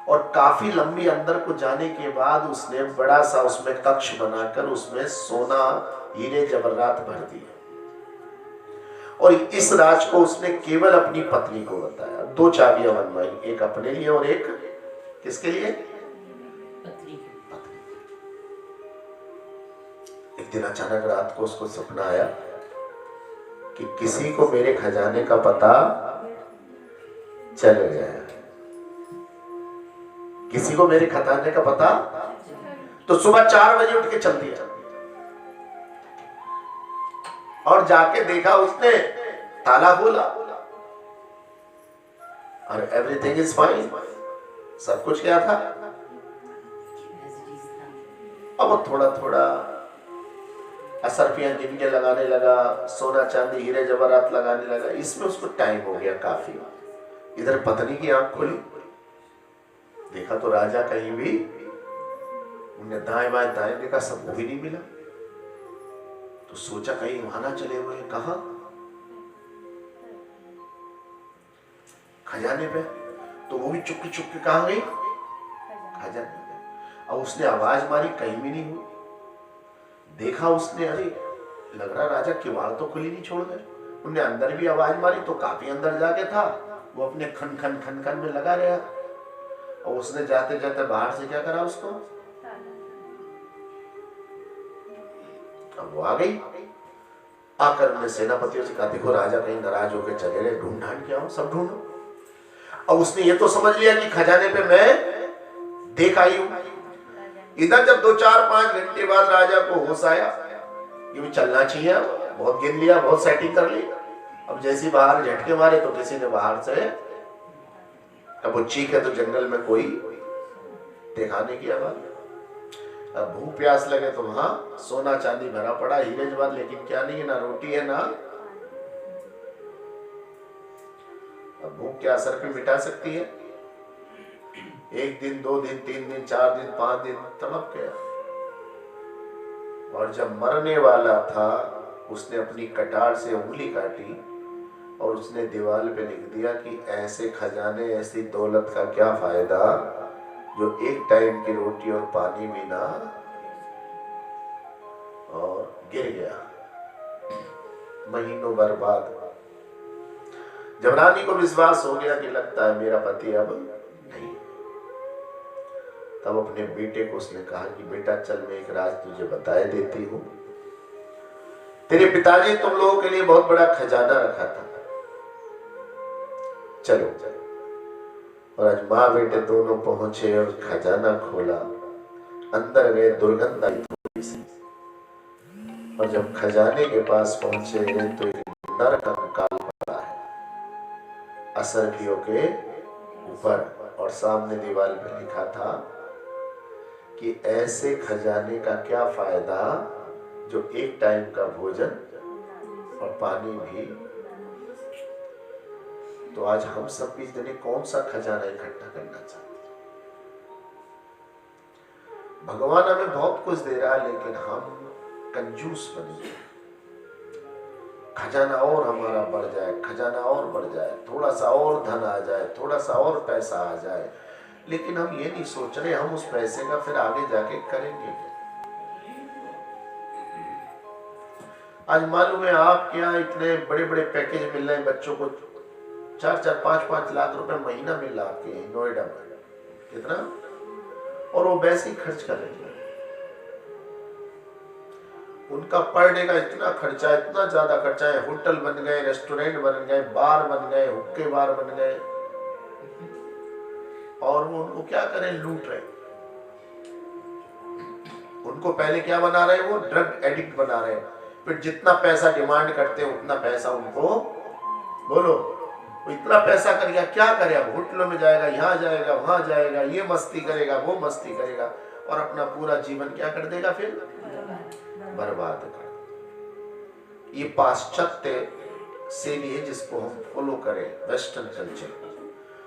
और काफी लंबी अंदर को जाने के बाद उसने बड़ा सा उसमें कक्ष बनाकर उसमें सोना हीरे जवाहरात भर दिए। और इस राज को उसने केवल अपनी पत्नी को बताया। 2 चाबियां बनवाई, एक अपने लिए और एक किसके लिए? पत्नी। एक दिन अचानक रात को उसको सपना आया कि किसी को मेरे खजाने का पता चल गया, किसी को मेरे खजाने का पता। तो सुबह 4 बजे उठ के चल दिया और जाके देखा उसने, ताला खोला और एवरीथिंग इज फाइन, सब कुछ क्या था। अब वो थोड़ा थोड़ा असरफियां जिनके लगाने लगा, सोना चांदी हीरे जवाहरात लगाने लगा। इसमें उसको टाइम हो गया काफी। इधर पत्नी की आंख खुली, देखा तो राजा कहीं भी, उन्हें दाएं बाएं देखा, सबको भी नहीं मिला। तो सोचा कहीं वहां ना चले हुए, कहा खजाने पे। तो वो भी चुपके चुपके कहाँ गई? खजाने पे। अब उसने आवाज मारी, कहीं भी नहीं हुई। देखा उसने, अरे लग रहा राजा किवाड़ तो खुली नहीं छोड़ गए। उन्हें अंदर भी आवाज मारी तो काफी अंदर जाके था, वो अपने खन खन खन खन में लगा रहा। और उसने जाते जाते बाहर से क्या करा उसको, अब वो आ गई। आकर उन्हें सेनापतियों से कहा, देखो राजा कहीं नाराज होकर चले गए, ढूंढ ढांड के आओ, सब ढूंढो। अब उसने ये तो समझ लिया कि खजाने पे मैं देख आई हूं। इधर जब 2-4-5 घंटे बाद राजा को होश आया, ये भी चलना चाहिए, बहुत गिन लिया, बहुत सेटिंग कर ली। अब जैसे बाहर झटके मारे तो किसी ने बाहर से, अब वो चीखे तो जंगल में कोई दिखाने की आवाज। अब भूख प्यास लगे तो वहां सोना चांदी भरा पड़ा, हीरे जवाहर, लेकिन क्या नहीं है, ना रोटी है ना। अब भूख क्या असर पे मिटा सकती है? 1 दिन 2 दिन 3 दिन 4 दिन 5 दिन तड़प गया। और जब मरने वाला था उसने अपनी कटार से उंगली काटी और उसने दीवार पे लिख दिया कि ऐसे खजाने, ऐसी दौलत का क्या फायदा जो एक टाइम की रोटी और पानी भी ना। और गिर गया, महीनों बर्बाद। जब रानी को विश्वास हो गया कि लगता है मेरा पति अब नहीं, तब अपने बेटे को उसने कहा कि बेटा चल, मैं एक राज तुझे बताए देती हूँ। तेरे पिताजी तुम लोगों के लिए बहुत बड़ा खजाना रखा था, चलो। और आज माँ बेटे दोनों पहुंचे और खजाना खोला, अंदर गए, दुर्गंध आई थोड़ी सी। और जब खजाने के पास पहुंचे तो एक नर कंकाल पड़ा है असरफियों के ऊपर, और सामने दीवार पे लिखा था कि ऐसे खजाने का क्या फायदा जो एक टाइम का भोजन और पानी भी। तो आज हम सब बीच जने कौन सा खजाना इकट्ठा करना चाहते हैं? भगवान हमें बहुत कुछ दे रहा है, लेकिन हम कंजूस बने। खजाना और हमारा बढ़ जाए, खजाना और बढ़ जाए, थोड़ा सा और धन आ जाए, थोड़ा सा और पैसा आ जाए, लेकिन हम ये नहीं सोच रहे हम उस पैसे का फिर आगे जाके करेंगे। आज मालूम है आपके यहाँ इतने बड़े बड़े पैकेज मिल रहे हैं बच्चों को, 4-4, 5-5 लाख रुपए महीना मिल रहा आपके नोएडा में, कितना, और वो वैसे ही खर्च कर रहे हैं। उनका पर डे का इतना खर्चा, इतना ज्यादा खर्चा है, होटल बन गए, रेस्टोरेंट बन गए, बार बन गए, हुक्के बार बन गए, और वो उनको क्या करें, लूट रहे। उनको पहले क्या बना रहे हैं, वो ड्रग एडिक्ट बना रहे हैं। फिर जितना पैसा डिमांड करते हैं उतना पैसा उनको, बोलो, वो इतना पैसा करेगा, क्या करेगा, होटलों में जाएगा, यहाँ जाएगा, वहां जाएगा, ये मस्ती करेगा, वो मस्ती करेगा, और अपना पूरा जीवन क्या कर देगा, फिर बर्बाद कर। ये पाश्चात्य से लिए जिसको हम फॉलो करें, वेस्टर्न कल्चर,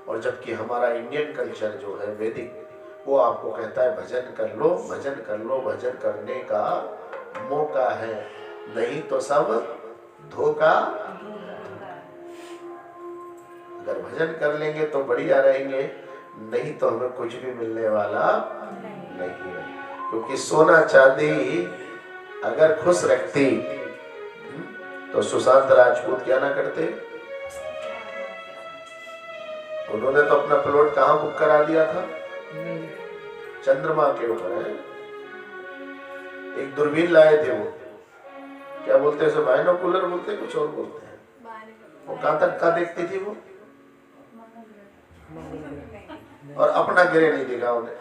और जबकि हमारा इंडियन कल्चर जो है वैदिक, वो आपको कहता है भजन कर लो, भजन कर लो, भजन करने का मौका है, नहीं तो सब धोखा। अगर भजन कर लेंगे तो बढ़िया रहेंगे, नहीं तो हमें कुछ भी मिलने वाला नहीं है। क्योंकि सोना चांदी अगर खुश रखती तो सुशांत राजपूत क्या ना करते। उन्होंने तो अपना प्लॉट कहाँ बुक करा दिया था, चंद्रमा के ऊपर है। एक दूरबीन लाए थे, वो क्या बोलते हैं, बाइनोकुलर बोलते हैं, कुछ और बोलते हैं। वो कहाँ तक का देखती थी वो, और अपना गिरे नहीं दिखा उन्हें।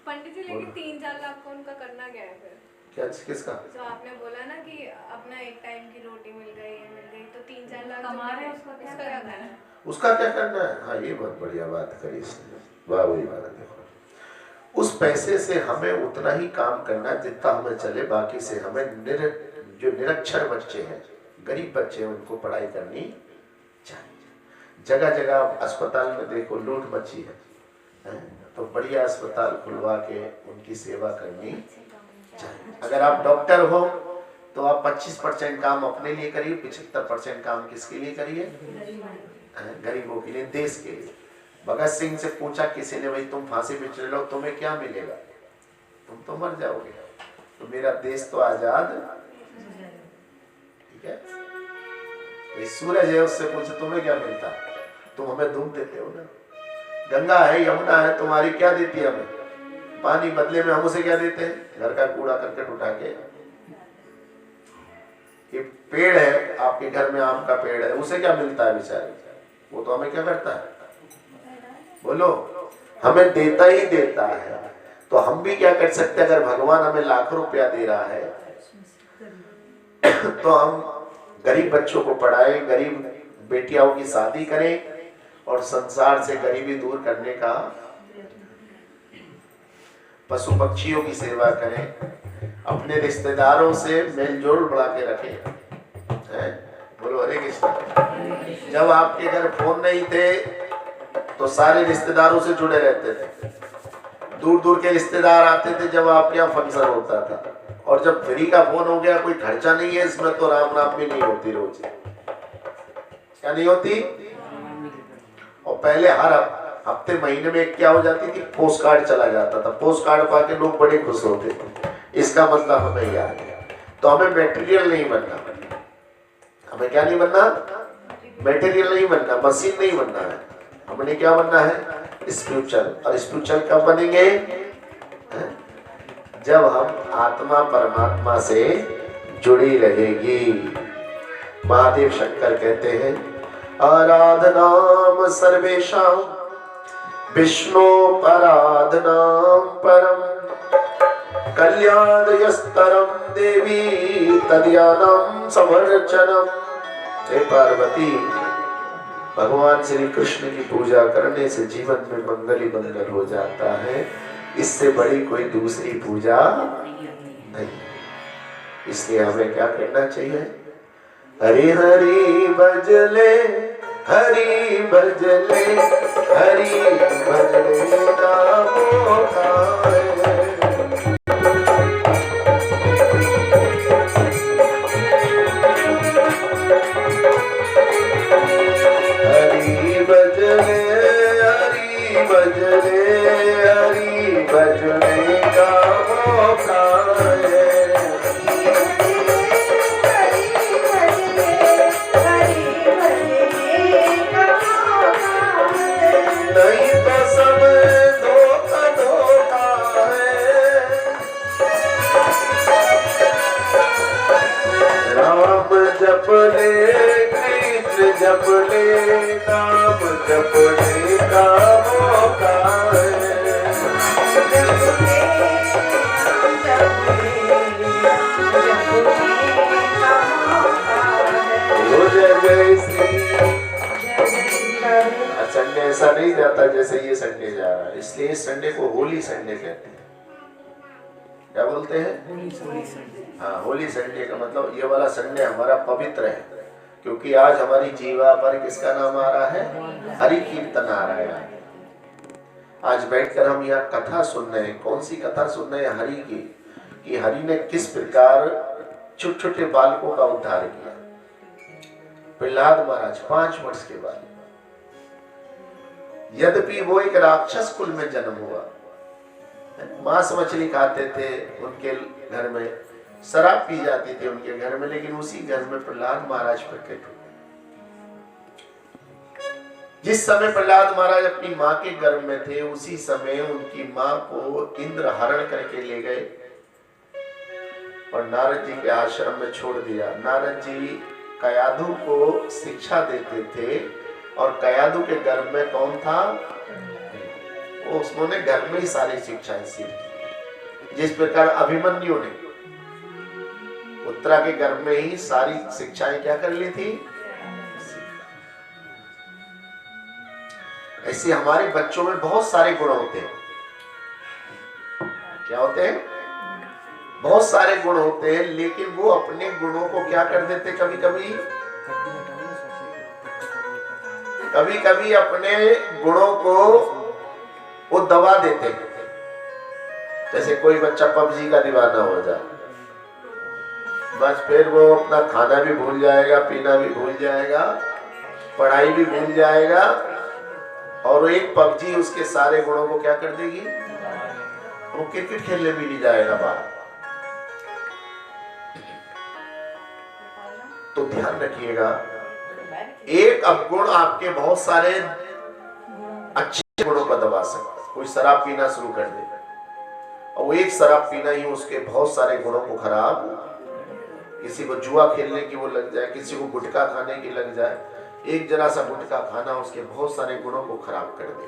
पंडित जी लेकिन 3-4 लाख को उनका करना क्या है फिर? क्या, किसका? जो आपने बोला ना कि अपना एक टाइम की रोटी मिल गई, ये मिल गई, तो 3-4 लाख कमा रहे हैं, उसका क्या करना है? उसका क्या करना है? हाँ, ये बहुत बढ़िया बात करी इसने, वाह वही बात। देखो, उस पैसे से हमें उतना ही काम करना जितना हमें चले, बाकी से हमें जो निरक्षर बच्चे हैं, गरीब बच्चे हैं, उनको पढ़ाई करनी चाहिए। जगह जगह अस्पताल में देखो लूट मची है, तो बढ़िया अस्पताल खुलवा के उनकी सेवा करनी चाहिए। अगर आप डॉक्टर हो तो आप 25% काम अपने लिए करिए, 75% काम किसके लिए करिए? गरीबों के लिए, देश के लिए। भगत सिंह से पूछा किसी ने, भाई तुम फांसी पे चले लो तुम्हें क्या मिलेगा? तुम तो मर जाओगे, तो मेरा देश तो आजाद, ठीक है। सूरज है, उससे पूछे तुम्हें क्या मिलता है? तुम हमें धूप देते हो ना। गंगा है, यमुना है, तुम्हारी क्या देती है हमें? पानी। बदले में हम उसे क्या देते हैं? घर का कूड़ा करकट उठा के। ये पेड़ है आपके घर में, आम का पेड़ है, उसे क्या मिलता है बेचारे? वो तो हमें क्या करता है? बोलो, हमें देता ही देता है। तो हम भी क्या कर सकते हैं? अगर भगवान हमें लाखों रुपया दे रहा है तो हम गरीब बच्चों को पढ़ाएं, गरीब बेटियों की शादी करें और संसार से गरीबी दूर करने का, पशु पक्षियों की सेवा करें, अपने रिश्तेदारों से मेल जोल बढ़ा के रखें। बोलो हरे कृष्ण। जब आपके घर फोन नहीं थे तो सारे रिश्तेदारों से जुड़े रहते थे, दूर दूर के रिश्तेदार आते थे जब आपके यहाँ फंक्शन होता था। और जब फ्री का फोन हो गया, कोई खर्चा नहीं है इसमें, तो राम नाम भी नहीं होती रोज। क्या नहीं होती? और पहले हर हफ्ते महीने में क्या हो जाती थी? पोस्ट कार्ड चला जाता था। पोस्ट कार्ड पाके लोग बड़े खुश होते थे। इसका मतलब हमें याद है। तो हमें मटेरियल नहीं बनना। हमें क्या नहीं बनना? मटेरियल नहीं बनना, मशीन नहीं बनना है। हमने क्या बनना है? स्पिरिचुअल। और स्पिरिचुअल कब बनेंगे? जब हम आत्मा परमात्मा से जुड़ी रहेगी। महादेव शंकर कहते हैं, आराधनाम सर्वेषां विष्णु पराधनाम परम कल्याणयस्तरम देवी तद्यानम समर्चनम। हे पार्वती, भगवान श्री कृष्ण की पूजा करने से जीवन में मंगल ही मंगल हो जाता है। इससे बड़ी कोई दूसरी पूजा नहीं। इसलिए हमें क्या करना चाहिए? हरि हरि भजले, हरि भजले, हरि भजले का मौका है। हरि भजले, हरि भजले, हरि भजने का मौका है। नहीं तो सब धोखा धोखा है। राम जप ले, कृष्ण जप ले, नाम जपने का मौका है। जय श्री। संडे ऐसा नहीं जाता जैसे ये संडे जा रहा है, इसलिए इस संडे को होली संडे कहते हैं। क्या बोलते हैं? हाँ, होली संडे का मतलब ये वाला संडे हमारा पवित्र है, क्योंकि आज हमारी जीवा पर किसका नाम आ रहा है? हरि कीर्तन आ रहा है। आज बैठकर हम यहाँ कथा सुन रहे हैं। कौन सी कथा सुन रहे हैं? हरि की, कि हरि ने किस प्रकार छोटे छोटे बालकों का उद्धार किया। प्रहलाद महाराज 5 वर्ष के बाद, यद्यपि वो एक राक्षस कुल में जन्म हुआ, मांस मछली खाते थे, उनके घर में शराब पी जाती थी उनके घर में, लेकिन उसी घर में प्रहलाद महाराज प्रकट हुए। जिस समय प्रहलाद महाराज अपनी माँ के गर्भ में थे, उसी समय उनकी माँ को इंद्र हरण करके ले गए और नारद जी के आश्रम में छोड़ दिया। नारद जी कयाधु को शिक्षा देते थे, और कयाधु के गर्भ में कौन था? वो उन्होंने घर में ही सारी शिक्षाएं सीखी। जिस प्रकार अभिमन्यु ने उत्तरा के गर्भ में ही सारी शिक्षाएं क्या कर ली थी? ऐसे हमारे बच्चों में बहुत सारे गुण होते हैं। क्या होते हैं? बहुत सारे गुण होते हैं, लेकिन वो अपने गुणों को क्या कर देते? कभी कभी अपने गुणों को वो दबा देते हैं। जैसे कोई बच्चा पबजी का दीवाना हो जाए, बस फिर वो अपना खाना भी भूल जाएगा, पीना भी भूल जाएगा, पढ़ाई भी भूल जाएगा, और एक पबजी उसके सारे गुणों को क्या कर देगी, वो क्रिकेट खेलने भी नहीं जाएगा बाहर। तो ध्यान रखिएगा, एक अवगुण आपके बहुत सारे अच्छे गुणों को दबा सकता है। कोई शराब पीना शुरू कर दे और वो एक शराब पीना ही उसके बहुत सारे गुणों को खराब, किसी को जुआ खेलने की वो लग जाए, किसी को गुटखा खाने की लग जाए, एक जरा सा गुटखा खाना उसके बहुत सारे गुणों को खराब कर दे।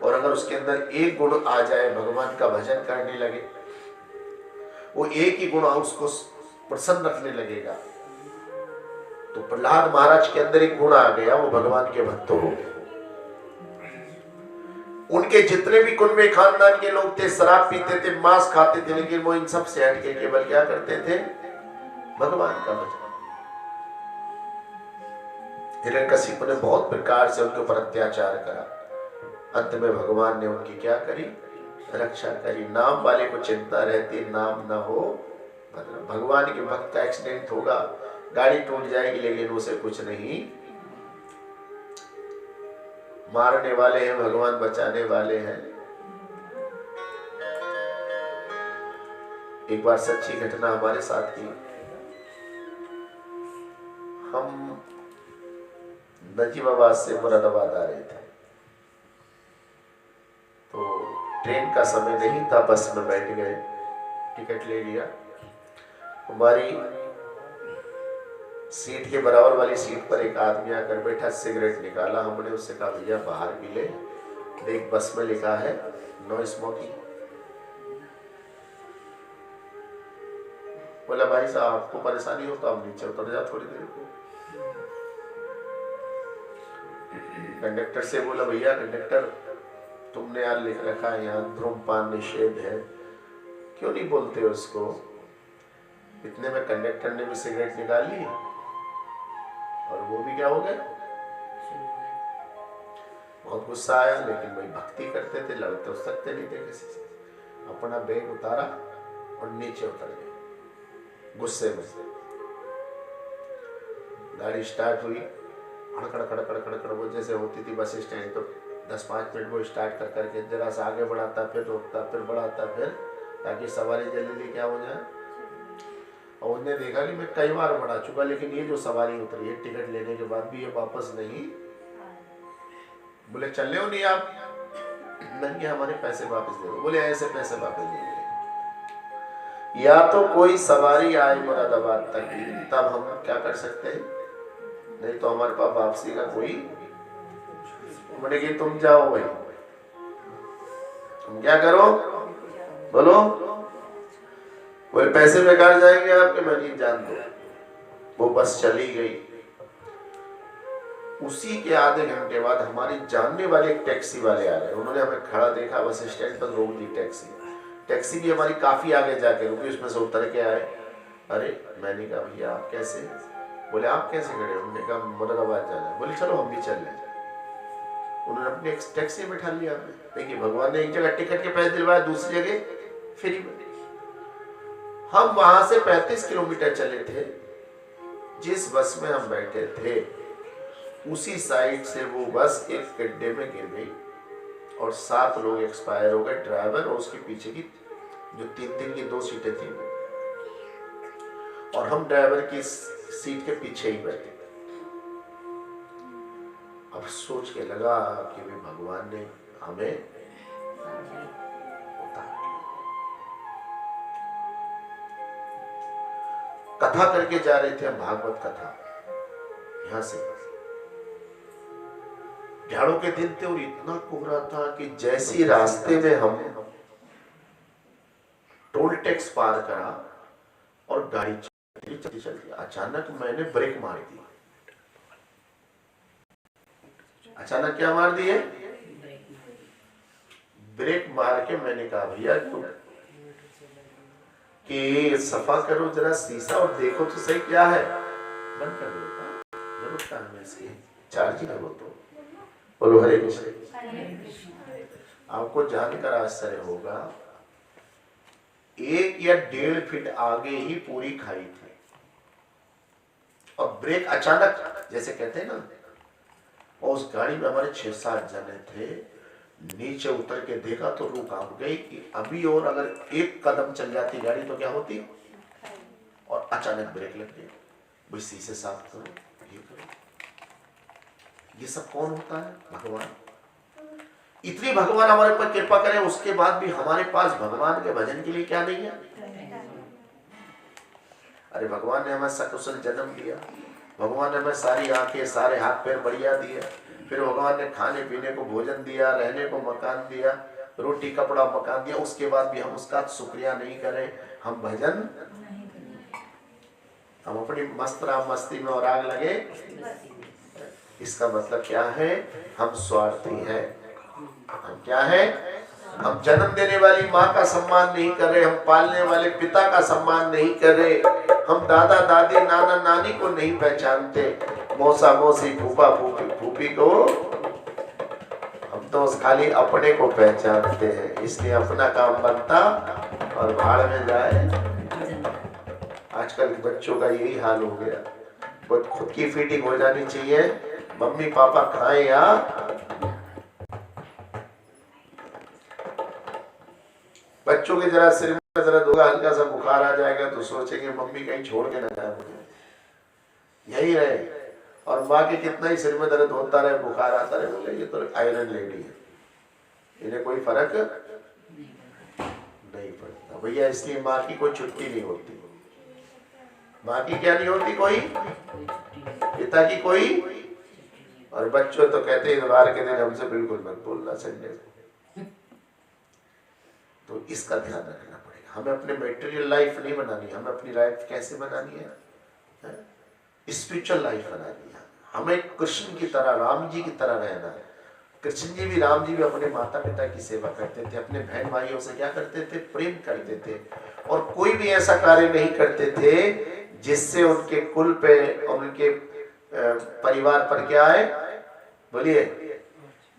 और अगर उसके अंदर एक गुण आ जाए, भगवान का भजन करने लगे, वो एक ही गुण उसको प्रसन्न रखने लगेगा। तो प्रहलाद महाराज के अंदर एक गुण आ गया, वो भगवान के भक्त हो गए। उनके जितने भी कुंबे खानदान के लोग थे, शराब पीते थे, मांस खाते थे, लेकिन वो इन सब से हट के केवल क्या करते थे, भगवान का भजन। हिरण्यकशिपु ने बहुत प्रकार से उनके ऊपर अत्याचार करा, अंत में भगवान ने उनकी क्या करी, रक्षा करी। नाम वाले को चिंता रहती, नाम ना हो भगवान के भक्त का एक्सीडेंट होगा, गाड़ी टूट जाएगी, लेकिन उसे कुछ नहीं, मारने वाले हैं भगवान, बचाने वाले हैं। एक बार सच्ची घटना हमारे साथ की। हम नजीबाबाद से मुरादाबाद आ रहे थे, तो ट्रेन का समय नहीं था, बस में बैठ गए, टिकट ले लिया। हमारी सीट के बराबर वाली सीट पर एक आदमी आकर बैठा, सिगरेट निकाला। हमने उससे कहा भैया बाहर पी ले, देख बस में लिखा है नो स्मोकिंग। बोला भाई साहब आपको परेशानी हो तो आप नीचे उतर जा थोड़ी देर को। कंडक्टर से बोला भैया कंडक्टर तुमने यार लिख रखा है यहाँ धूम्रपान निषेध है, क्यों नहीं बोलते उसको। इतने में कंडक्टर ने भी सिगरेट निकाल ली और वो भी क्या हो गए, बहुत गुस्सा आया, लेकिन भाई भक्ति करते थे, लड़ तो सकते नहीं थे किसी से। अपना बैग उतारा और नीचे उतर गए गुस्से में। गाड़ी स्टार्ट हुई, खड़खड़ खड़खड़ खड़खड़ वो जैसे होती थी बस स्टैंड, तो 10-5 मिनट वो स्टार्ट कर करके जरा सा आगे बढ़ाता, फिर रोकता, फिर बढ़ाता, फिर ताकि सवारी जल्दी क्या हो जाए। और उन्होंने देखा कि मैं कई बार बढ़ा चुका, लेकिन ये जो सवारी उतरी है टिकट लेने के बाद भी ये वापस नहीं। बोले चल रहे हो नहीं आप, नहीं हमारे पैसे वापस दे दो। बोले ऐसे पैसे वापस नहीं देंगे। या तो कोई सवारी आए मुरादाबाद तक, तब हम क्या कर सकते हैं, नहीं तो हमारे पास वापसी का कोई। बोले कि तुम जाओ भाई, तुम क्या करो बोलो। बोले पैसे बेकार जाएंगे आपके, मैं नहीं जान दो। वो बस चली गई। उसी के आधे घंटे बाद हमारे जानने वाले एक टैक्सी वाले आ गए। उन्होंने हमें खड़ा देखा, बस स्टैंड पर रोक दी टैक्सी। टैक्सी भी हमारी काफी आगे जाके रुकी, उसमें से उतर के आए। अरे मैंने कहा भैया आप कैसे। बोले आप कैसे खड़े हो। हमने कहा मुरादाबाद जाना है। बोले चलो हम भी चल रहे। उन्होंने अपने टैक्सी में बैठा लिया। देखिए भगवान ने एक जगह टिकट के पैसे दिलवाया, दूसरी जगह फ्री में। हम वहां से 35 किलोमीटर चले थे। जिस बस में हम बैठे थे उसी साइड से वो बस एक गड्ढे में गिर गई और 7 लोग एक्सपायर हो गए, ड्राइवर और उसके पीछे की जो 3 की 2 सीटें थी, और हम ड्राइवर की सीट के पीछे ही बैठे। अब सोच के लगा कि भी भगवान ने हमें उतार लिया। कथा करके जा रहे थे हम, भागवत कथा। यहां से झाड़ों के दिन थे और इतना कोहरा था कि जैसी रास्ते में हम टोल टैक्स पार करा और गाड़ी चलती, अचानक मैंने ब्रेक मार दी। अचानक क्या मार दी है, ब्रेक मार के मैंने कहा भैया तुम कि सफा करो जरा शीशा और देखो तो सही क्या है। बंद कर दो, जरूरत काम है इसकी, चार्ज करो तो। बोलो हरे कृष्ण। आपको जानकर आश्चर्य होगा, 1 या 1.5 फीट आगे ही पूरी खाई थी और ब्रेक अचानक, जैसे कहते हैं ना, और उस गाड़ी में हमारे 6-7 जने थे। नीचे उतर के देखा तो रूह कांप गई कि अभी और अगर 1 कदम चल जाती गाड़ी तो क्या होती, और अचानक ब्रेक लग गई। भाई शीशे साफ करो, ये करो। ये सब कौन होता है? भगवान। इतनी भगवान हमारे पर कृपा करें, उसके बाद भी हमारे पास भगवान के भजन के लिए क्या नहीं है? अरे भगवान ने हमें सकुशल जन्म दिया, भगवान ने हमें सारी आंखें, सारे हाथ पैर बढ़िया दिए, फिर भगवान ने खाने पीने को भोजन दिया, रहने को मकान दिया, रोटी कपड़ा मकान दिया, उसके बाद भी हम उसका शुक्रिया नहीं करें, हम भजन, हम अपनी मस्त राम मस्ती में और आग लगे। इसका मतलब क्या है? हम स्वार्थी हैं। हम क्या है? हम जन्म देने वाली माँ का सम्मान नहीं कर रहे, हम पालने वाले पिता का सम्मान नहीं कर रहे, हम दादा दादी नाना नानी को नहीं पहचानते, मौसा मौसी फूफा फूफी को हम तो खाली अपने को पहचानते हैं। इसलिए अपना काम बनता और भाड़ में जाए। आजकल के बच्चों का यही हाल हो गया। खुद की फीटिंग हो जानी चाहिए, मम्मी पापा खाएं या बच्चों के जरा सिर में दर्द होगा, हल्का सा बुखार आ जाएगा तो सोचेंगे मम्मी कहीं छोड़ के ना जाए मुझे, यही रहे। और माँ के कितना ही सिर में दर्द होता रहे, बुखार आता रहे, बोले ये तो आयरन लेडी है, इन्हें कोई फर्क नहीं पड़ता। भैया इसलिए माँ की कोई छुट्टी नहीं होती। माँ की क्या नहीं होती? कोई, पिता की कोई। और बच्चों तो कहते हैं इतवार के दिन हमसे बिल्कुल मत बोलना, संडे को। तो इसका ध्यान रखना पड़ेगा। हमें अपने मेटेरियल लाइफ नहीं बनानी, हमें अपनी लाइफ कैसे बनानी है? स्पिरिचुअल लाइफ बनानी है। हमें कृष्ण की तरह, राम जी की तरह रहना है। कृष्ण जी भी, राम जी भी अपने माता पिता की सेवा करते थे, अपने बहन भाइयों से क्या करते थे? प्रेम करते थे। और कोई भी ऐसा कार्य नहीं करते थे जिससे उनके कुल पे और उनके परिवार पर क्या आए? बोलिए,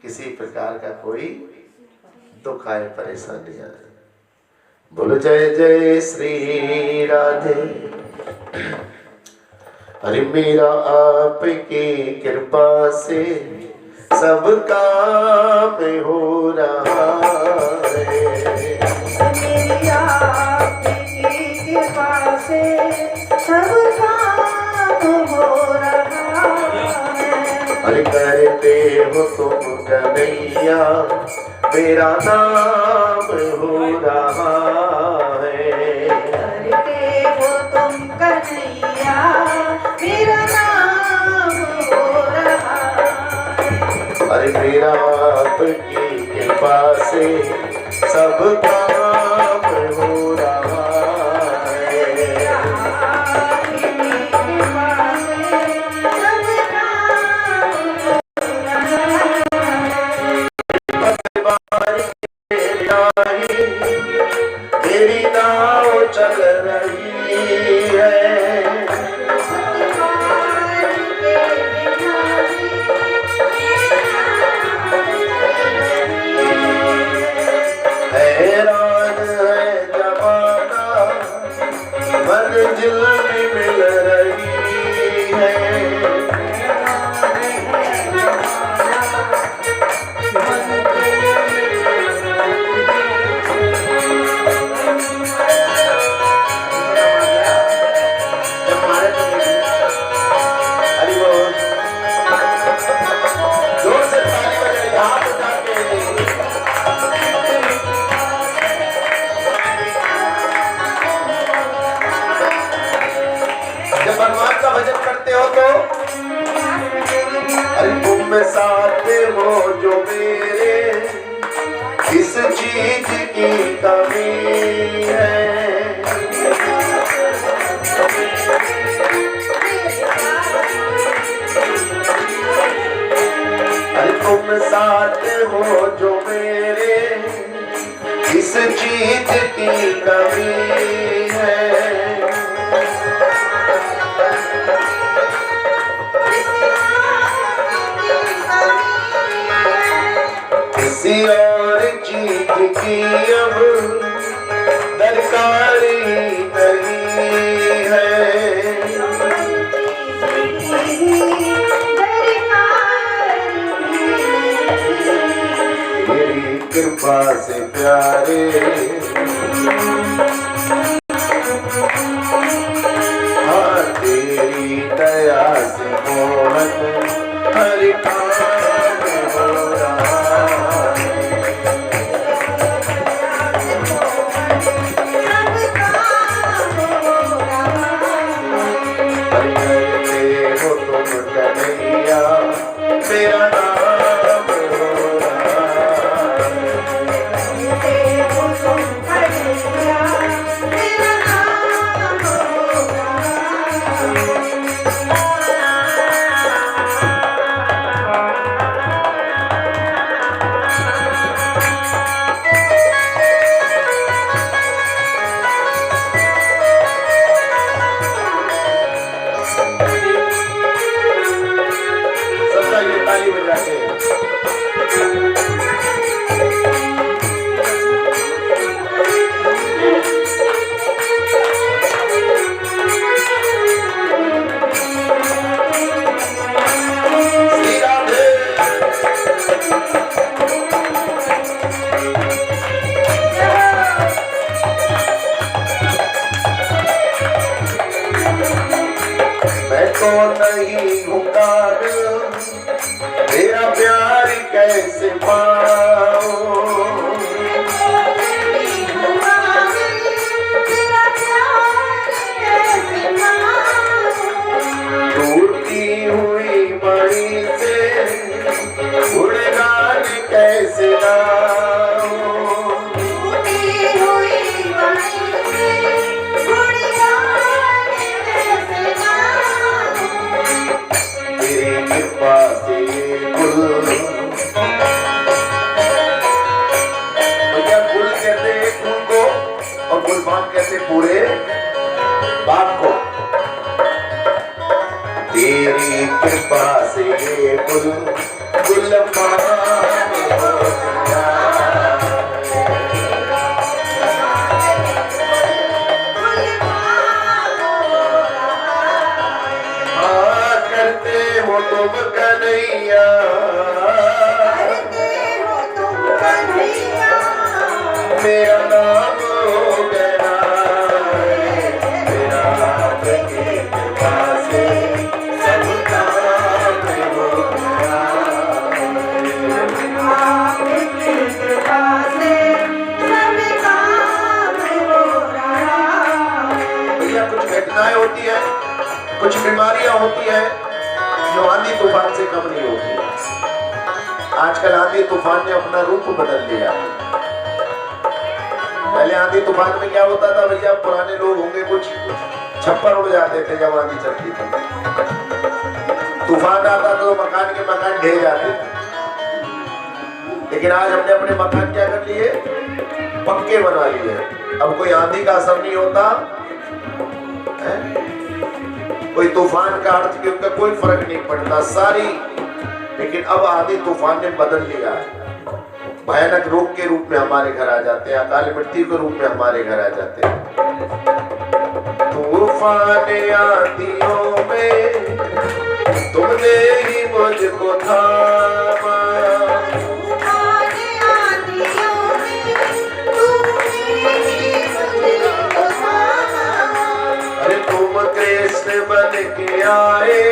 किसी प्रकार का कोई दुख आए, परेशानी आए। बोलो जय जय श्री राधे। अरे मेरा आपकी कृपा से सब काम हो रहा है, मेरी आपकी कृपा से सब काम हो रहा है। अरे करते हो तुम कन्हैया, मेरा नाम हो रहा है। करते हो तुम कन्हैया, मेरा नाम हो रहा है। अरे मेरा आपकी कृपा से सब काम हो रहा है। आपकी कृपा से सब काम हो रहा है। मेरी नाव चल रही है, हैरान है जमाना, मंजिल भी मिल रही है। हरि बोल। जोर से ताली बजाइए, हाथ उठा के। जब भगवान का भजन करते हो तो अरे तुम में साथ हो जो मेरे, किस चीज की कमी है? अरे तुम साथ हो जो मेरे, किस चीज की कमी है? किसी और चीज की अब दरकार कृपा से प्यारे, हाँ तेरी दया से मोहन हर काम हो रहा है। करते हो तुम कन्हैया मेरा नाम हो रहा है। सबका ये ताली बजा के श्री राधे। मैं तो नहीं हूँ काबिल, तेरा प्यार कैसे पाऊं। टूटी हुई मणि से गुणगान कैसे गाऊं। तेरी कृपा से गुल, भैया गुल कहते हैं फूल को और गुलफाम कहते हैं पूरे बाग को। तेरी कृपा से गुल गुलफाम हो गया। हाँ करते हो तुम कन्हैया मेरा नाम हो गया। मेरा आपकी कृपा से सब काम हो गया। भैया कुछ घटनाएं होती है, कुछ बीमारियां होती है जो आंधी तूफान से कम नहीं होती। आजकल आंधी तूफान ने अपना रूप बदल लिया। पहले आंधी तूफान में क्या होता था भैया, पुराने लोग होंगे कुछ छप्पर उड़ जाते थे जब आंधी चलती थी। तूफान आता तो मकान के मकान ढह जाते थे। लेकिन आज हमने अपने मकान क्या कर लिए, पक्के बनवा लिए। अब कोई आंधी का असर नहीं होता है? कोई तूफान का अर्थ भी उनका कोई फर्क नहीं पड़ता सारी। लेकिन अब आंधी तूफान ने बदल लिया है। भयानक रोग के रूप में हमारे घर आ जाते हैं, अकाल मृत्यु के रूप में हमारे घर आ जाते हैं। तूफान आंधियों में तुमने ही मुझको थामा। अरे तुम कृष्ण बन के आए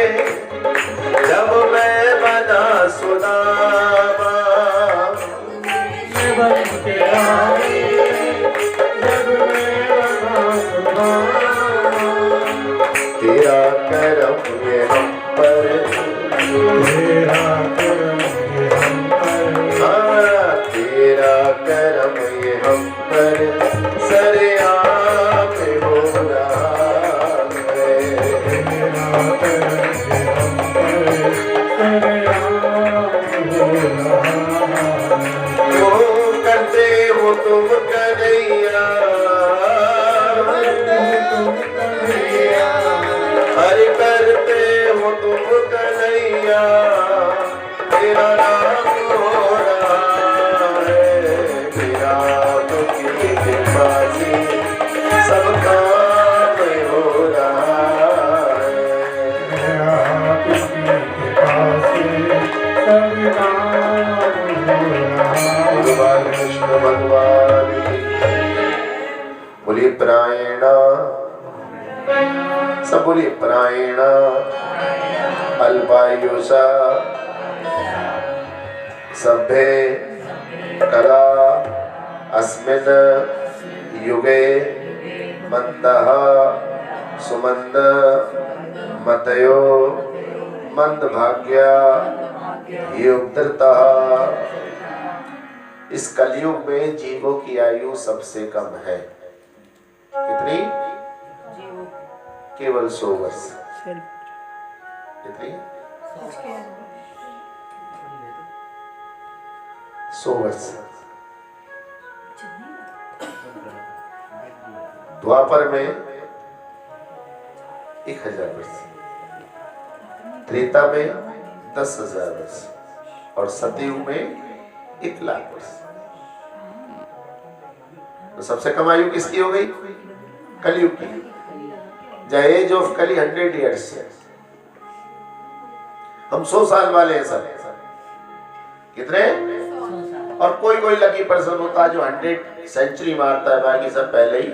जब मैं बना सुदामा। तेरा करम ये हम पर, हाँ तेरा करम ये हम पर सरेआम हो रहा है। वो करते हो तुम कन्हैया, हरि करते हो तुम कन्हैया तेरा नाम हो रहा है। मेरा आपकी कृपा से सब काम हो रहा है। मेरा आपकी कृपा से सब काम हो रहा है। भगवान कृष्ण प्रायण, सब बोलिए प्रायण अल्पायुषा सभ्ये कला अस्मिन् युगे मंदः सुमंद मतयो मंदभाग्या युक्तता। इस कलयुग में जीवों की आयु सबसे कम है। कितनी? केवल 100 वर्ष। कितनी? 100 वर्ष। द्वापर में 1000 वर्ष, त्रेता में 10,000 वर्ष और सतयुग में 1,00,000 वर्ष। तो सबसे कम आयु किसकी हो गई? कलयुग की। द एज ऑफ कली 100 years। हम 100 साल वाले हैं सब। कितने? और कोई कोई लकी पर्सन होता है जो 100 सेंचुरी मारता है, बाकी सब पहले ही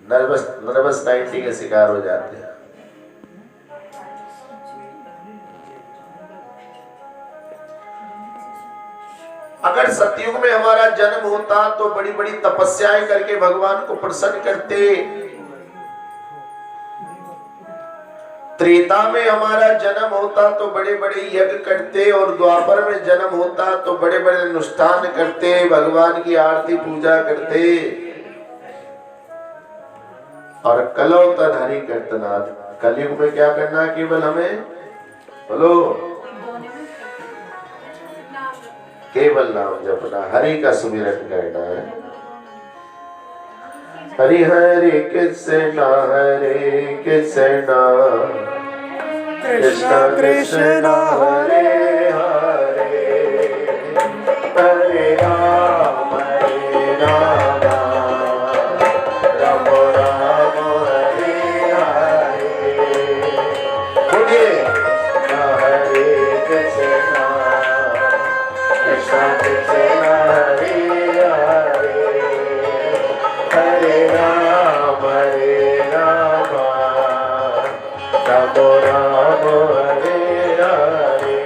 नर्वस 90 के शिकार हो जाते हैं। अगर सतयुग में हमारा जन्म होता तो बड़ी बड़ी तपस्याएं करके भगवान को प्रसन्न करते। त्रेता में हमारा जन्म होता तो बड़े बड़े यज्ञ करते, और द्वापर में जन्म होता तो बड़े बड़े अनुष्ठान करते, भगवान की आरती पूजा करते। और कलौतन हरि कीर्तनाद। कलयुग में क्या करना है? केवल हमें बोलो, केवल नाम जपना, हरि का सुमिरन करना है। हरि हरि कृष्ण हरे कृष्ण कृष्ण कृष्ण हरे हरे, हरे राम राम राम हरे हरे। बोलिए हरे कृष्ण कृष्ण कृष्ण हरे हरे, हरे राम राम राम हरे हरे,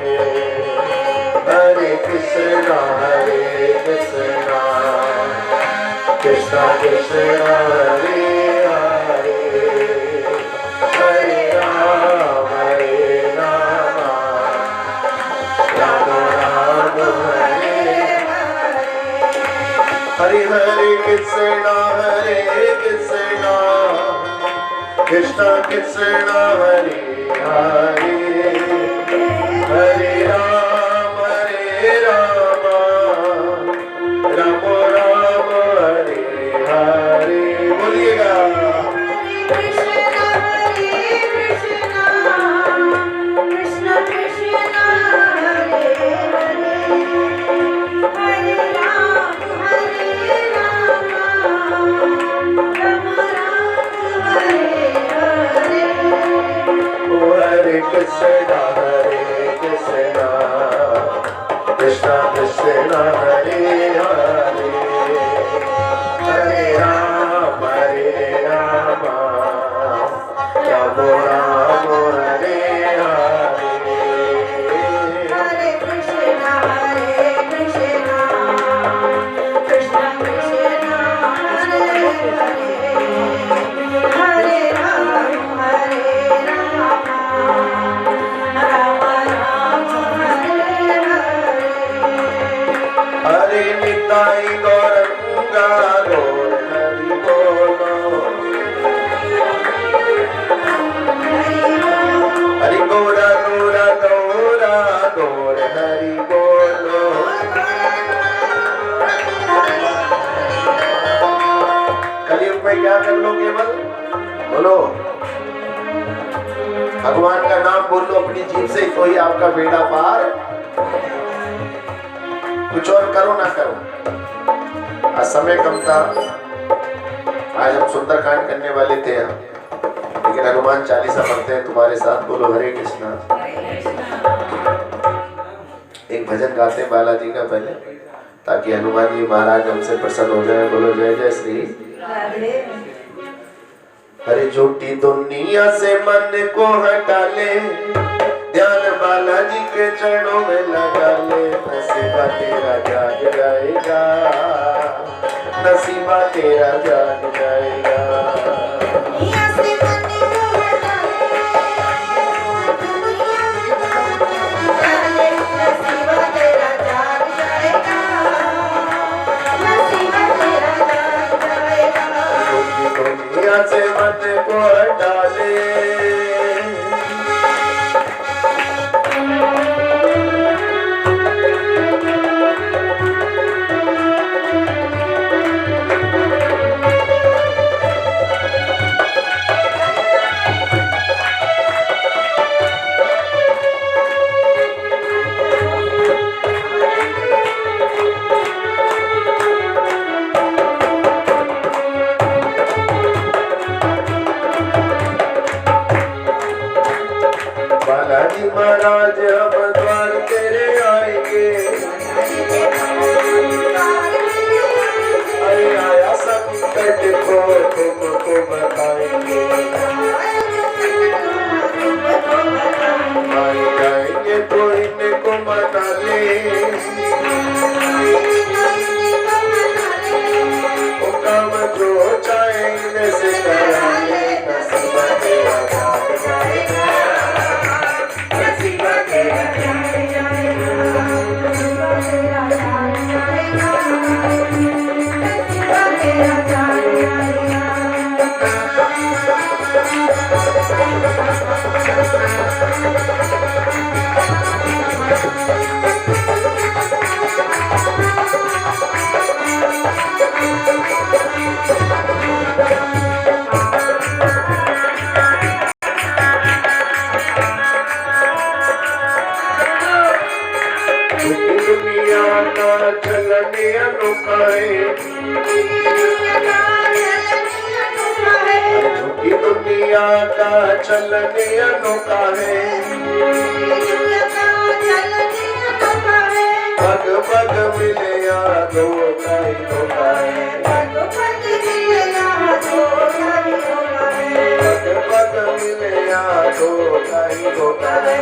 हरे कृष्ण कृष्ण कृष्ण हरे हरे, हरे राम राम राम हरे हरे, हरे कृष्ण कृष्ण कृष्ण हरे हरे, हरे राम राम राम हरे हरे। बोलिएगा कृष्ण कृष्ण कृष्ण हरे हरे, हरे राम राम हरे हरे। हरे कृष्ण कृष्ण कृष्ण हरे हरे, हरे राम राम राम हरे हरे। हरे कृष्ण कृष्ण कृष्ण हरे हरे, हरे राम राम राम हरे हरे। हरे निताई गौरंगा गौर हरि बोलो, हरि गौरा गौरा गौरा गौर हरि बोलो। कलयुग में क्या कर लो? केवल बोलो भगवान का नाम बोल लो अपनी जीभ से, तो ही आपका बेड़ा पार। कुछ और करो ना करो। आज समय कम था, आज हम सुंदरकांड करने वाले थे यहाँ, लेकिन हनुमान चालीसा पढ़ते हैं तुम्हारे साथ। बोलो हरे कृष्णा। एक भजन गाते हैं बालाजी का पहले, ताकि हनुमान जी महाराज हमसे प्रसन्न हो जाए। बोलो जय जय श्री हरे झूठी दुनिया से मन को हटा ले, ध्यान बालाजी के चरणों में लगा ले, नसीबा तेरा जाग जाएगा, नसीबा तेरा जाग जाएगा। दुनिया से मन को हटा ले, बालाजी महाराज अब द्वार तेरे आएंगे, अरे आया संकट को तुमको बताएंगे, मान जाएंगे तो इनको मना ले, वो काम जो चाहे इनमें से करा ले, नसीबा तेरा जाग जाएगा, नसीबा तेरा जाग जाएगा, नसीबा तेरा जाग जाएगा, नसीबा तेरा जाग जाएगा। दुनिया का चलने अनोखा है, झूठी दुनिया का चलने अनोखा है, पग पग मिले यादों का ही धोखा है, पग पग मिले यादों का ही धोखा है।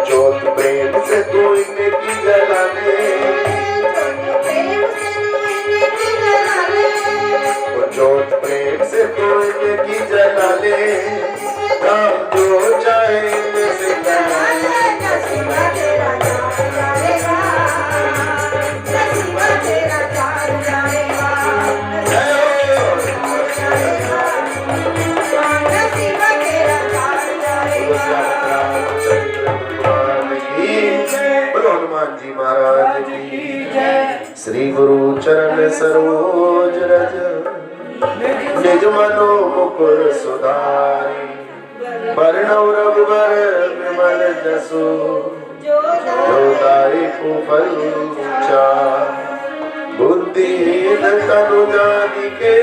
जोत प्रेम से तू इनकी जला ले, जोत प्रेम से तू इनकी जला ले, काम जो चाहे इनमें से करा ले, नसीबा तेरा जाग जाएगा, नसीबा तेरा जाग जाएगा, नसीबा तेरा जाग जाएगा। बोलो हनुमान जी महाराज की जय। श्री गुरु चरण सरोज रज, निज मनो मुकुर सुधारी, वर्णव रघुबर विमल जसु, जो दायकु फल चार, बुद्धिहीन तनु जानिके,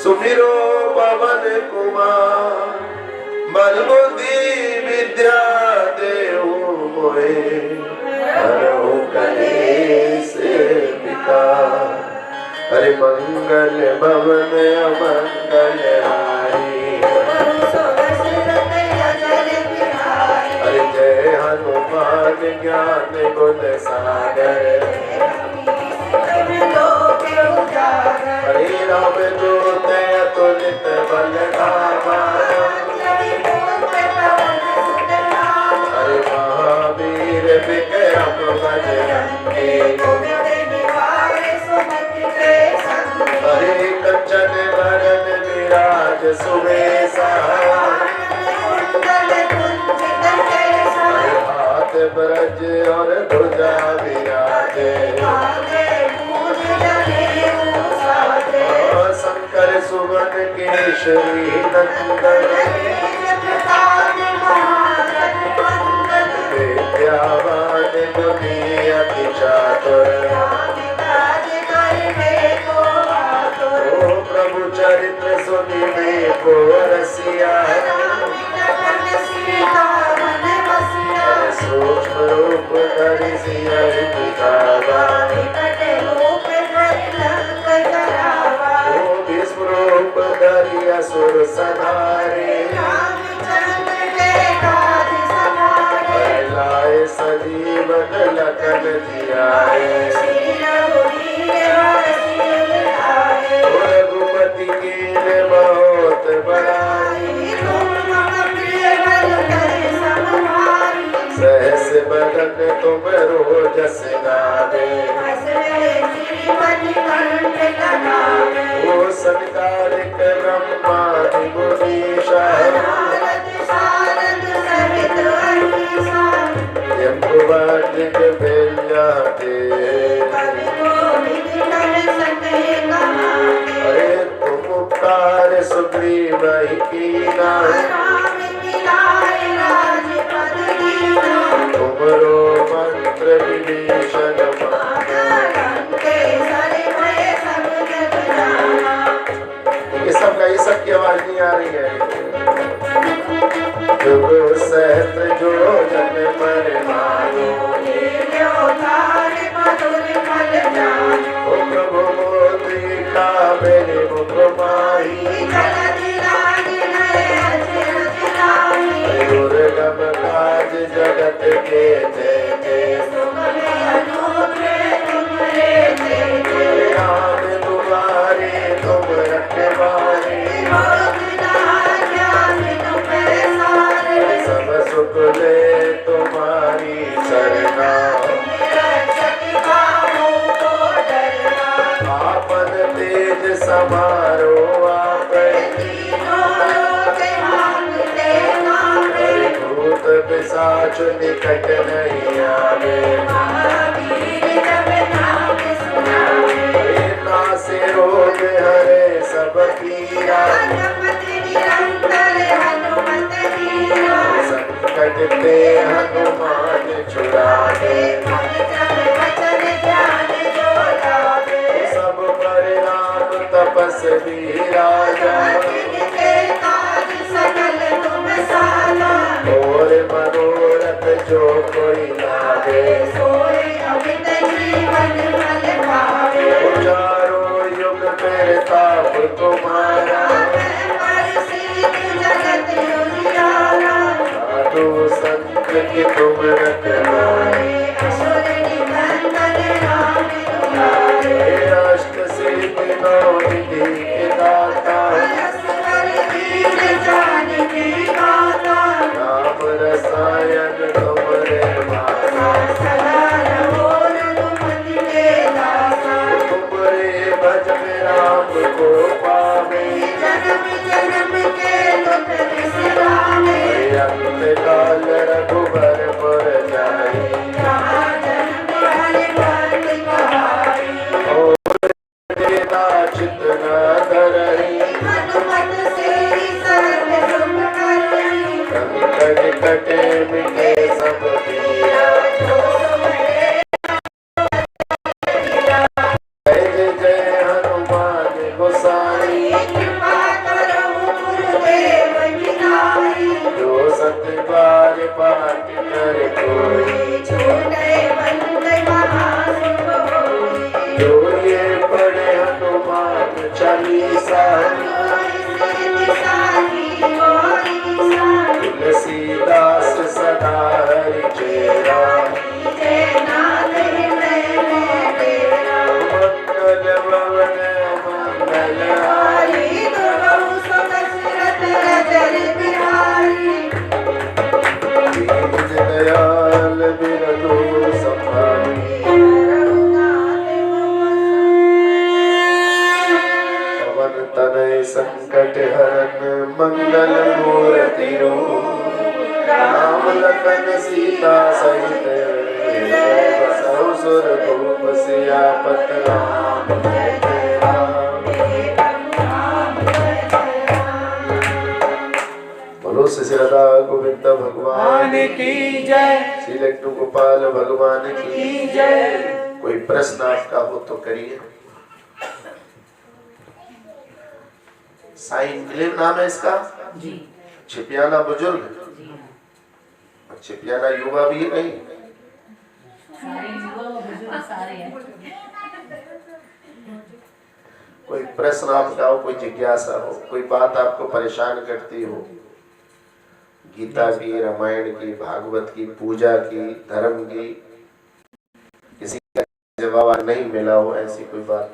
सुमिरो पवन कुमार, बल बुद्धि विद्या देहु मोहे, हरहु कलेश विकार, हरे मंगल भवन अमंगल हारी, हरे जय हनुमान ज्ञान गुण सागर, हरे राम दूत अतुलित बल धामा, हरे महावीर विक्रम बजरंगी, हरे कंचन बरन विराज सुबेसा, हरे हाथ ब्रज और ध्वजा विराजे, शंकर सुवन केशरी नंदन, विद्यावान गुणी अति चातुर, ओ प्रभु चरित्र सुनिबे को रसिया, सूक्ष्म रूप धरि असुर सधारे, रामचंद्र के काज सवारे, लाए सजीवन लखन जियाए, श्री रघुवीर हर्षि लाए, रघुपति कीन्ह बहुत बड़ाई, तुम मम प्रिय भरत समाई, सहस बदन तुम रोजस गावे, श्रीमति कंठ लगावे, ओ संकारिक ब्रह्मादि मुनीषा, नारद सारद सहित अहिसा, जम्बुवादिक विद्याते, कवि कोविद कर सके कहाते, अरे तुम उपकार सुग्रीव ही कीना, राम मिलाए राजपद दीना, तुमरो मंत्र विभीषण माना। लंकेश्वर भय सब जग जाना, ये सब की आवाज नहीं आ रही है। जुग सहस्त्र जो जन पर मानो, लील्योतार मधुर फल जानो, ओ प्रभु मोदी का मेरे मुख माही, जलधि लाज नय अचरज लाही, दुर्गम काज जगत के जय जय, सुगम अनुग्रह तुमरे जय जय, राम तुम्हारे तुम रखवारे, बहुत राजा बिनु पैसारे, सब सुख ले तुम्हारी सरना, रक्षक काहू को डरना, आपन तेज समारो आपै, तीनों लोक भागते कापे, भूत पिशाच निकट नहीं आवे, महावीर जब नाम सुनावे, नासे रोग हरे सब पीरा, जपत निरंतर हनुमत वीरा, संकट ते हनुमान छुड़ावे, पवित्र वचन ध्यान जो लावे, सब पर राम तपस्वी राजा, जिनके काज सकल तुम साला, और मनोरथ जो कोई लावे, सोए अमित जीवन फल पावे, चारों युग मेरे ताप तुम्हारा, परसिद्ध जगत उजियारा, साधु संत की तुम रखवारे, असुर निकंदन राम दुलारे, अष्ट सिद्धि नौ निधि के दाता, असवर दीन जानकी गाता, नाम रसायन तुमरे माता, सदा रहो रघुपति के दासा, तुमरे भजन राम को पावे, जन्म जन्म के दुख बिसरावे, अंत काल रघुबर पुर जाई, जहाँ जन्म हरि भक्त कहाई, तेरा चित न धरई, हनुमत से सर्व सुख करई, संकट कटे मिटे सब पीरा, जो सुमरे जय जय हनुमान गोसाई, कृपा करो गुरुदेव की नाई, जो सत्य बार पाठ कर कोई, छूटे बंद महासुख होई, जो ये पढ़े हनुमान चालीसा, सिद्धि साखी गौरीसा, तुलसीदास सदा हरि चेरा, जय नाथ हृदय में तेरा, मंगल भवन मंगल हरि दुर्गम सुख सिरत अजर बिहारी, दीन दयाल बिरधु संभारी, पवन तनय संकट हरन मंगल मूर्ति रूप, राम लखन सीता सहित बसहु सुर भूप सियापत राम जय जय राम। बोलो श्री राधा गोविंद भगवान की जय, श्री लड्डू गोपाल भगवान की की जय। कोई प्रश्न आपका हो तो करिए। साईं इनकलेव नाम है इसका जी। छिपियाना बुजुर्ग, छिपियाना युवा भी है कहीं, सारे युवा और बुजुर्ग सारे हैं। कोई प्रश्न आपका हो, कोई जिज्ञासा हो, कोई बात आपको परेशान करती हो, गीता की, रामायण की, भागवत की, पूजा की, धर्म की, किसी का जवाब नहीं मिला हो, ऐसी कोई बात